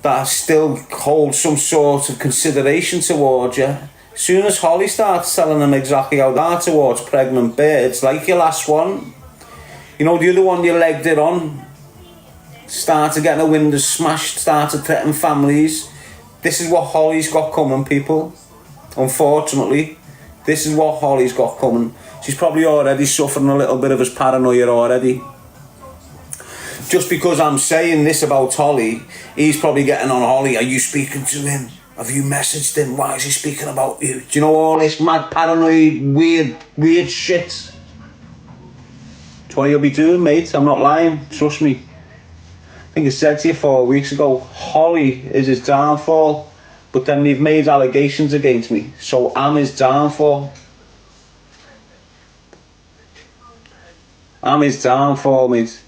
Speaker 1: that still hold some sort of consideration towards you. As soon as Holly starts telling them exactly how they are towards pregnant birds, like your last one, you know, the other one you legged it on, started getting the windows smashed, started threatening families. This is what Holly's got coming, people. Unfortunately, this is what Holly's got coming. She's probably already suffering a little bit of his paranoia already. Just because I'm saying this about Holly, he's probably getting on Holly. Are you speaking to him? Have you messaged him? Why is he speaking about you? Do you know all this mad paranoid, weird shit? That's what he'll be doing, mate. I'm not lying. Trust me. I think I said to you 4 weeks ago, Holly is his downfall. But then they've made allegations against me. So I'm his downfall. I'm his downfall, mate.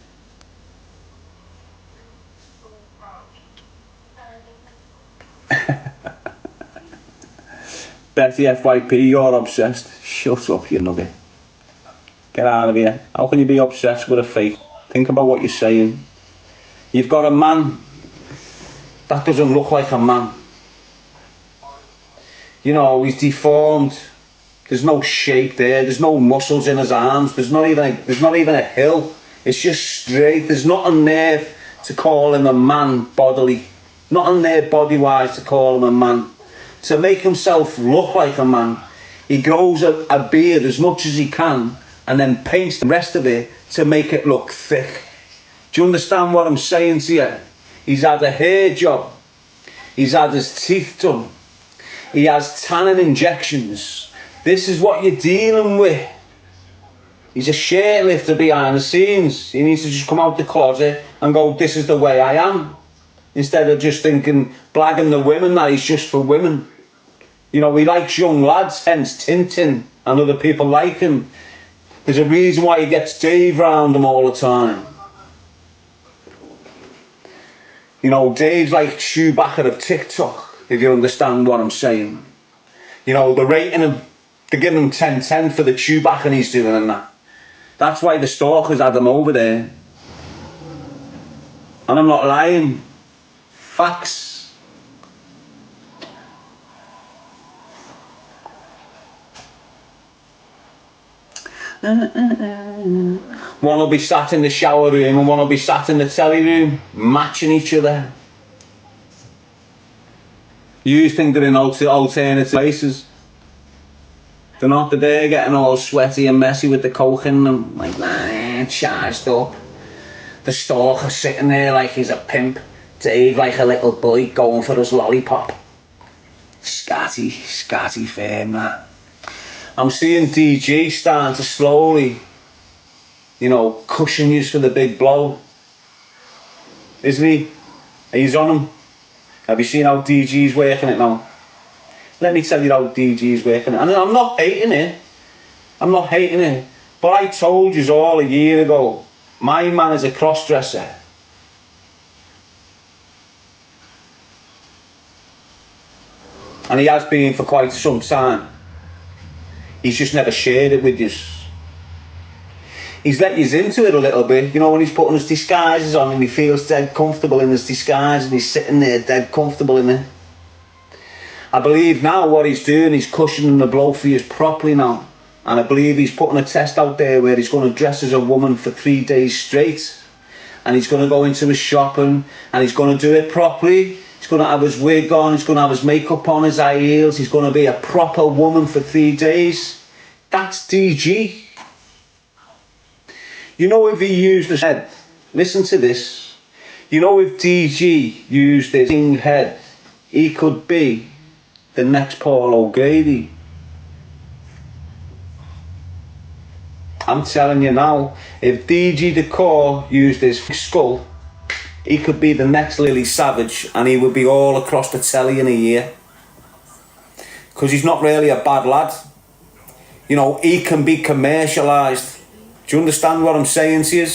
Speaker 1: Betty FYP, you're obsessed. Shut up, you nugget. Get out of here. How can you be obsessed with a fake? Think about what you're saying. You've got a man that doesn't look like a man. You know, he's deformed. There's no shape there. There's no muscles in his arms. There's not even a hill. It's just straight. There's nothing there to call him a man bodily. Nothing there body-wise to call him a man. To make himself look like a man, he grows a beard as much as he can and then paints the rest of it to make it look thick. Do you understand what I'm saying to you? He's had a hair job. He's had his teeth done. He has tanning injections. This is what you're dealing with. He's a shirt lifter behind the scenes. He needs to just come out the closet and go, this is the way I am. Instead of just thinking, blagging the women that he's just for women. You know, he likes young lads, hence Tintin and other people like him. There's a reason why he gets Dave round him all the time. You know, Dave's like Chewbacca of TikTok, if you understand what I'm saying. You know, they're rating him, they're giving him 10/10 for the Chewbacca he's doing and that. That's why the stalkers had him over there. And I'm not lying. Facts. One will be sat in the shower room and one will be sat in the telly room, matching each other. You think they're in alternate places. They're not there getting all sweaty and messy with the coke in them. Like, nah, charged up. The stalker sitting there like he's a pimp. Dave like a little boy going for his lollipop. Scatty firm, that. I'm seeing DG starting to slowly, you know, cushion you for the big blow. Isn't he? He's on him. Have you seen how DG's working it now? Let me tell you how DG's working it. And I'm not hating it. But I told you all a year ago, my man is a crossdresser. And he has been for quite some time. He's just never shared it with you. He's let you into it a little bit, you know, when he's putting his disguises on and he feels dead comfortable in his disguise and he's sitting there dead comfortable in it. I believe now what he's doing, he's cushioning the blow for you properly now. And I believe he's putting a test out there where he's going to dress as a woman for 3 days straight. And he's going to go into his shopping and he's going to do it properly. He's going to have his wig on, he's going to have his makeup on, his high heels. He's going to be a proper woman for 3 days. That's DG. You know, if he used his head, listen to this. You know, if DG used his head, he could be the next Paul O'Grady. I'm telling you now, if DG Decor used his skull, he could be the next Lily Savage and he would be all across the telly in a year. Because he's not really a bad lad. You know, he can be commercialised. Do you understand what I'm saying to you?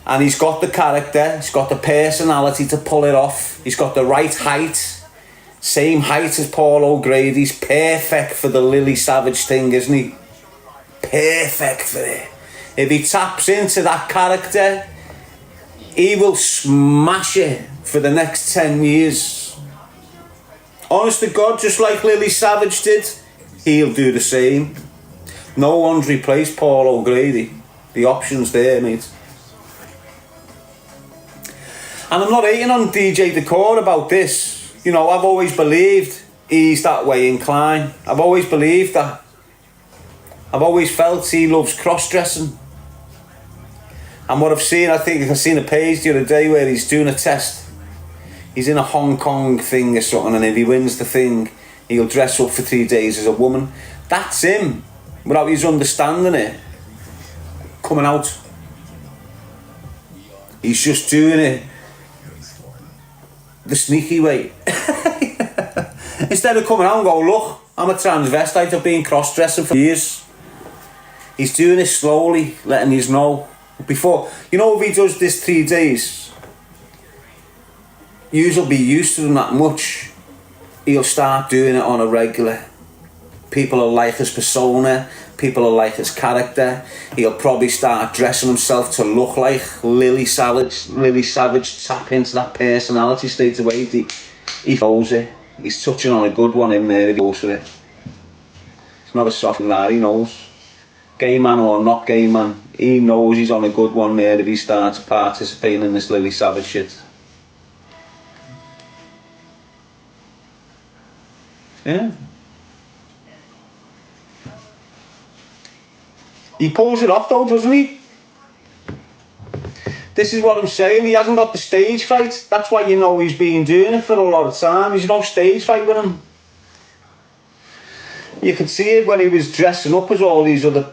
Speaker 1: And he's got the character, he's got the personality to pull it off. He's got the right height. Same height as Paul O'Grady's. Perfect for the Lily Savage thing, isn't he? Perfect for it. If he taps into that character, he will smash it for the next 10 years. Honest to God, just like Lily Savage did, he'll do the same. No one's replaced Paul O'Grady. The option's there, mate. And I'm not hating on DJ Decor about this. You know, I've always believed he's that way inclined. I've always believed that. I've always felt he loves cross-dressing. And what I've seen, I think I've seen a page the other day where he's doing a test. He's in a Hong Kong thing or something, and if he wins the thing, he'll dress up for 3 days as a woman. That's him, without his understanding it, coming out. He's just doing it the sneaky way. Instead of coming out and go, look, I'm a transvestite, I've been cross-dressing for years. He's doing it slowly, letting you know. Before, you know, if he does this 3 days, you'll be used to him that much. He'll start doing it on a regular. People will like his persona, people will like his character. He'll probably start dressing himself to look like Lily Savage. Lily Savage, tap into that personality straight away. He knows it. He's touching on a good one in there if he goes for it. It's not a soft lad, he knows. Gay man or not gay man, he knows he's on a good one there if he starts participating in this Lily Savage shit. Yeah. He pulls it off though, doesn't he? This is what I'm saying, he hasn't got the stage fright. That's why you know he's been doing it for a lot of time. There's no stage fright with him. You could see it when he was dressing up as all these other...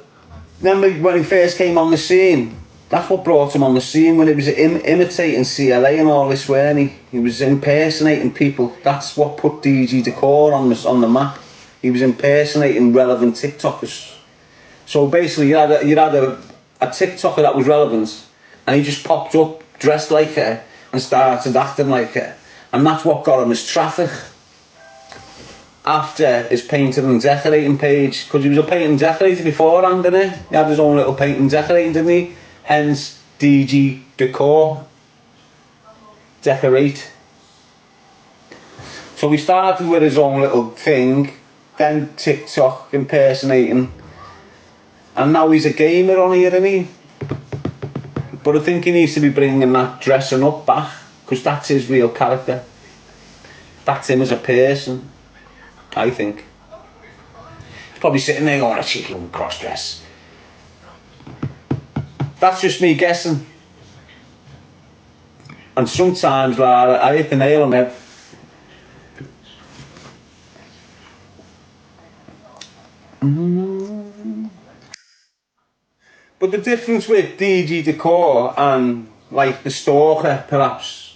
Speaker 1: Remember when he first came on the scene? That's what brought him on the scene, when he was imitating CLA and all this, weren't he? He was impersonating people. That's what put DJ Decor on the map. He was impersonating relevant TikTokers. So basically you had a TikToker that was relevant, and he just popped up dressed like her and started acting like her. And that's what got him his traffic. After his painting and decorating page, because he was a painting and decorator beforehand, didn't he? He had his own little painting and decorating, didn't he? Hence DG Decor. Decorate. So he started with his own little thing, then TikTok impersonating, and now he's a gamer on here, isn't he? But I think he needs to be bringing that dressing up back, because that's his real character. That's him as a person, I think. He's probably sitting there going, a cheeky little cross-dress. That's just me guessing. And sometimes like, I hit the nail on the head. But the difference with DG Decor and like the stalker perhaps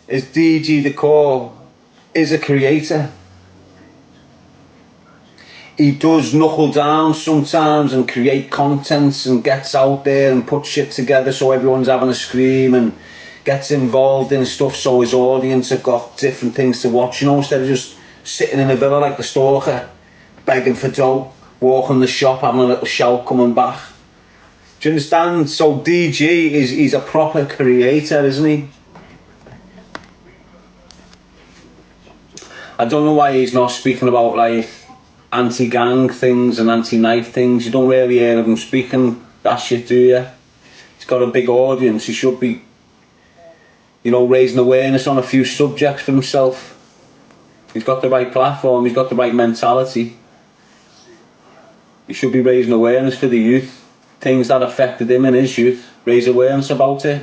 Speaker 1: is DG Decor is a creator. He does knuckle down sometimes and create contents and gets out there and puts shit together so everyone's having a scream and gets involved in stuff so his audience have got different things to watch, you know, instead of just sitting in a villa like the stalker, begging for dough, walking the shop, having a little shout, coming back. Do you understand? So DG he's a proper creator, isn't he? I don't know why he's not speaking about like anti-gang things and anti-knife things. You don't really hear him speaking that shit, do you? He's got a big audience. He should be, you know, raising awareness on a few subjects for himself. He's got the right platform, he's got the right mentality. He should be raising awareness for the youth. Things that affected him in his youth. Raise awareness about it.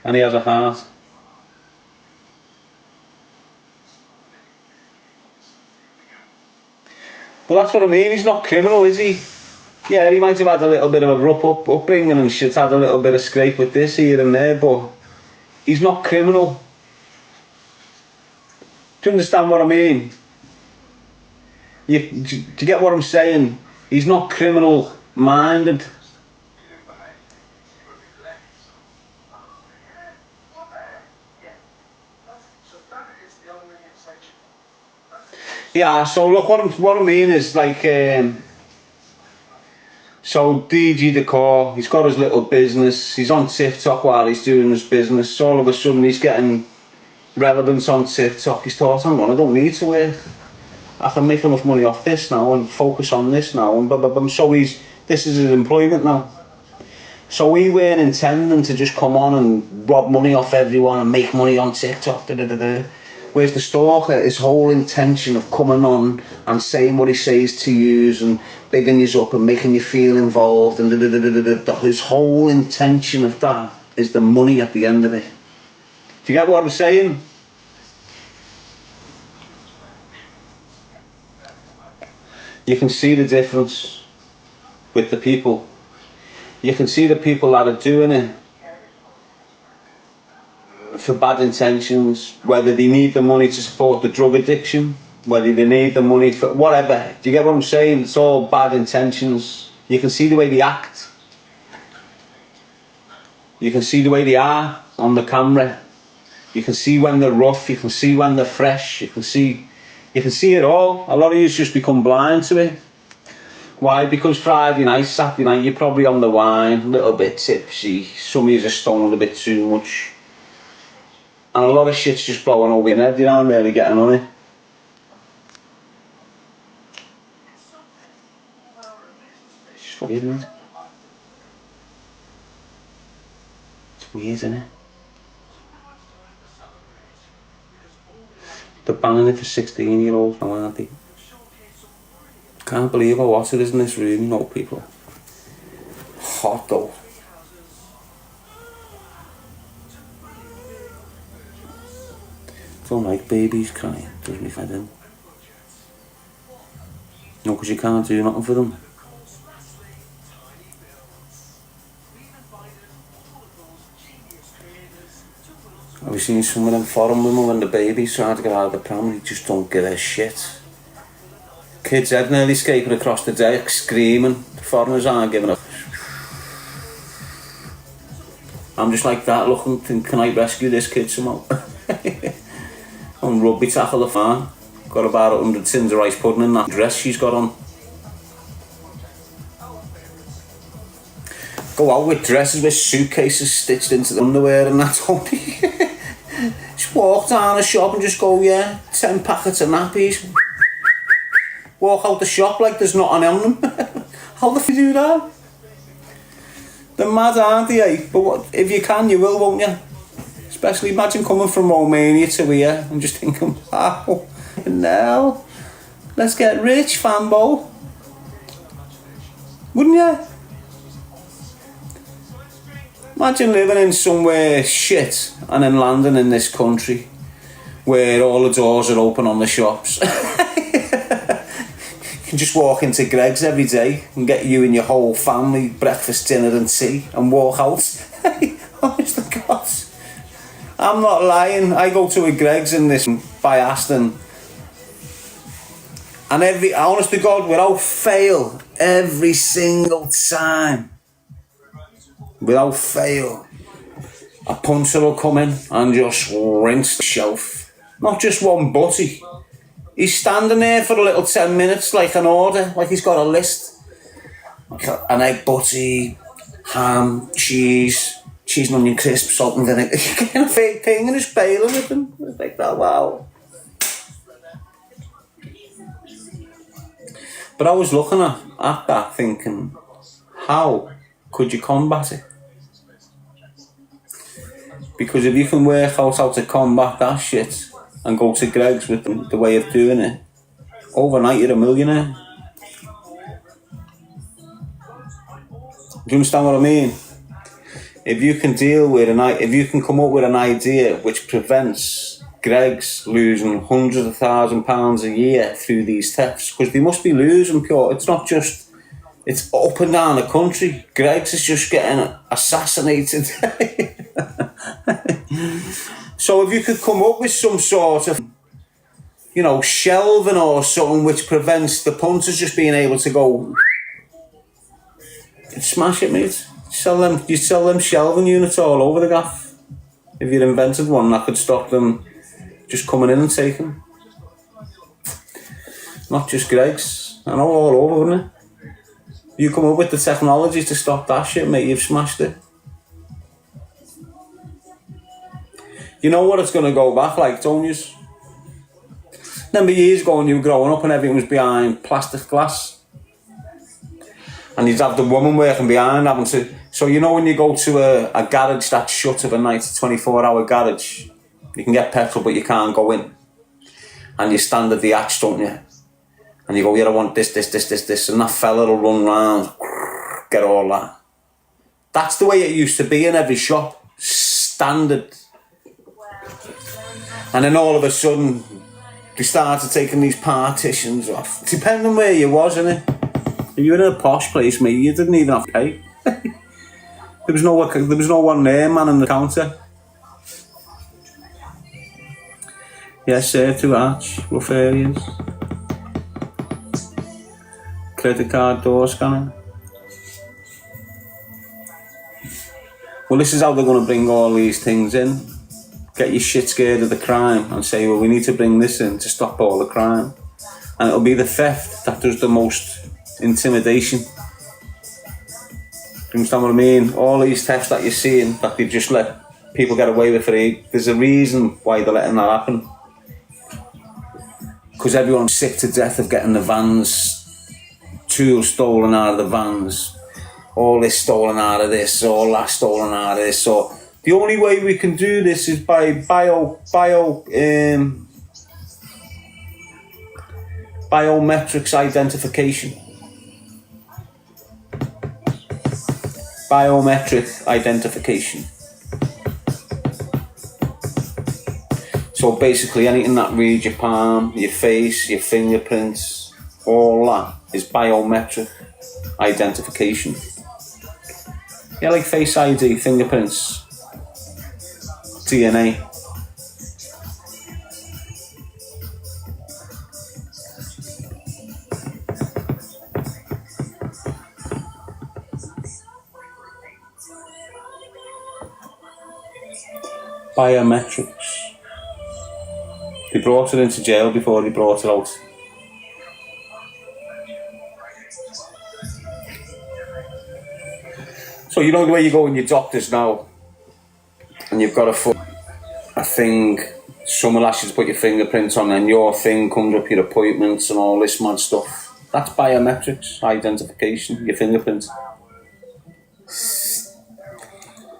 Speaker 1: And he has a heart. But that's what I mean, he's not criminal, is he? Yeah, he might have had a little bit of a rough upbringing and shit, had a little bit of scrape with this here and there, but he's not criminal. Do you understand what I mean? Do you get what I'm saying? He's not criminal minded. Yeah, so look, what I mean is like So DG Decor, he's got his little business, he's on TikTok while he's doing his business. All of a sudden he's getting relevance on TikTok. He's thought, hang on, I don't need to work. I can make enough money off this now and focus on this now and blah blah blah. So this is his employment now. So we weren't intending to just come on and rob money off everyone and make money on TikTok. Whereas the stalker, his whole intention of coming on and saying what he says to you and bigging you up and making you feel involved and his whole intention of that is the money at the end of it. Do you get what I'm saying? You can see the difference with the people. You can see the people that are doing it for bad intentions, whether they need the money to support the drug addiction, whether they need the money for whatever. Do you get what I'm saying? It's all bad intentions. You can see the way they act. You can see the way they are on the camera. You can see when they're rough, you can see when they're fresh, you can see it all. A lot of you just become blind to it. Why? Because Friday night, Saturday night, you're probably on the wine, a little bit tipsy, some of you are stoned a bit too much. And a lot of shit's just blowing over your head, you know, I'm really getting on it. It's just weird, isn't it? It's weird, isn't it? They're banning it for 16-year-olds now, aren't they? Can't believe how hot it is in this room, you know, people. Hot though. Don't like babies crying, does me for them. No, because you can't do nothing for them. Have you seen some of them foreign women when the baby's trying to get out of the pram and they just don't give a shit? Kids' head nearly escaping across the deck, screaming. The foreigners aren't giving up. I'm just like that, looking, thinking, can I rescue this kid somehow? And rugby tackle the fan. Got about 100 tins of rice pudding in that dress she's got on. Go out with dresses with suitcases stitched into the underwear and that, don't you? Just walk down the shop and just go, yeah, 10 packets of nappies. Walk out the shop like there's nothing on them. How the f*** do that? They're mad, aren't they, eh? But what, if you can, you will, won't you? Especially imagine coming from Romania to here and just thinking, wow, now, let's get rich, fanbo. Wouldn't you? Imagine living in somewhere shit and then landing in this country where all the doors are open on the shops. You can just walk into Greggs every day and get you and your whole family breakfast, dinner and tea and walk out. Honest to God. I'm not lying. I go to a Greggs in this by Aston and honest to God, without fail, every single time, without fail, a punter will come in and just rinse the shelf. Not just one butty. He's standing there for a little 10 minutes like an order, like he's got a list. An egg butty, ham, cheese and onion crisp, salt and vinegar. You're getting a fake thing and just bailing with them. It's like that, wow. But I was looking at that thinking, how could you combat it? Because if you can work out how to combat that shit and go to Greggs with the way of doing it, overnight you're a millionaire. Do you understand what I mean? If you can if you can come up with an idea which prevents Greggs losing hundreds of £1,000s a year through these thefts, because they must be losing pure. It's not just, it's up and down the country. Greggs is just getting assassinated. So if you could come up with some sort of, you know, shelving or something which prevents the punters just being able to go, smash it, mate. You sell them shelving units all over the gaff. If you'd invented one that could stop them just coming in and taking. Not just Greggs. I know, all over, wouldn't it? You come up with the technology to stop that shit, mate, you've smashed it. You know what it's going to go back like, don't you? Remember years ago when you were growing up and everything was behind plastic glass? And you'd have the woman working behind having to... So you know when you go to a garage that's shut of a night, a 24-hour garage, you can get petrol but you can't go in. And you stand at the hatch, don't you? And you go, yeah, I want this. And that fella will run round, get all that. That's the way it used to be in every shop. Standard. And then all of a sudden, they started taking these partitions off. Depending where you was, innit? If you were in a posh place, mate, you didn't even have to pay. There was no one there, man, on the counter. Yes, sir, to Arch, rough areas. Credit card door scanner. Well, this is how they're going to bring all these things in. Get you shit scared of the crime and say, well, we need to bring this in to stop all the crime. And it'll be the theft that does the most intimidation. Do you understand what I mean? All these thefts that you're seeing, that they've just let people get away with there's a reason why they're letting that happen. Because everyone's sick to death of getting the vans, tools stolen out of the vans, all this stolen out of this, all that stolen out of this. So the only way we can do this is by biometrics identification. Biometric identification. So basically anything that reads your palm, your face, your fingerprints, all that is biometric identification. Yeah, like Face ID, fingerprints, DNA. Biometrics. They brought it into jail before they brought it out. So you know the way you go in your doctors now, and you've got a thing, someone asks you to put your fingerprints on, and your thing comes up, your appointments and all this mad stuff. That's biometrics, identification, your fingerprints.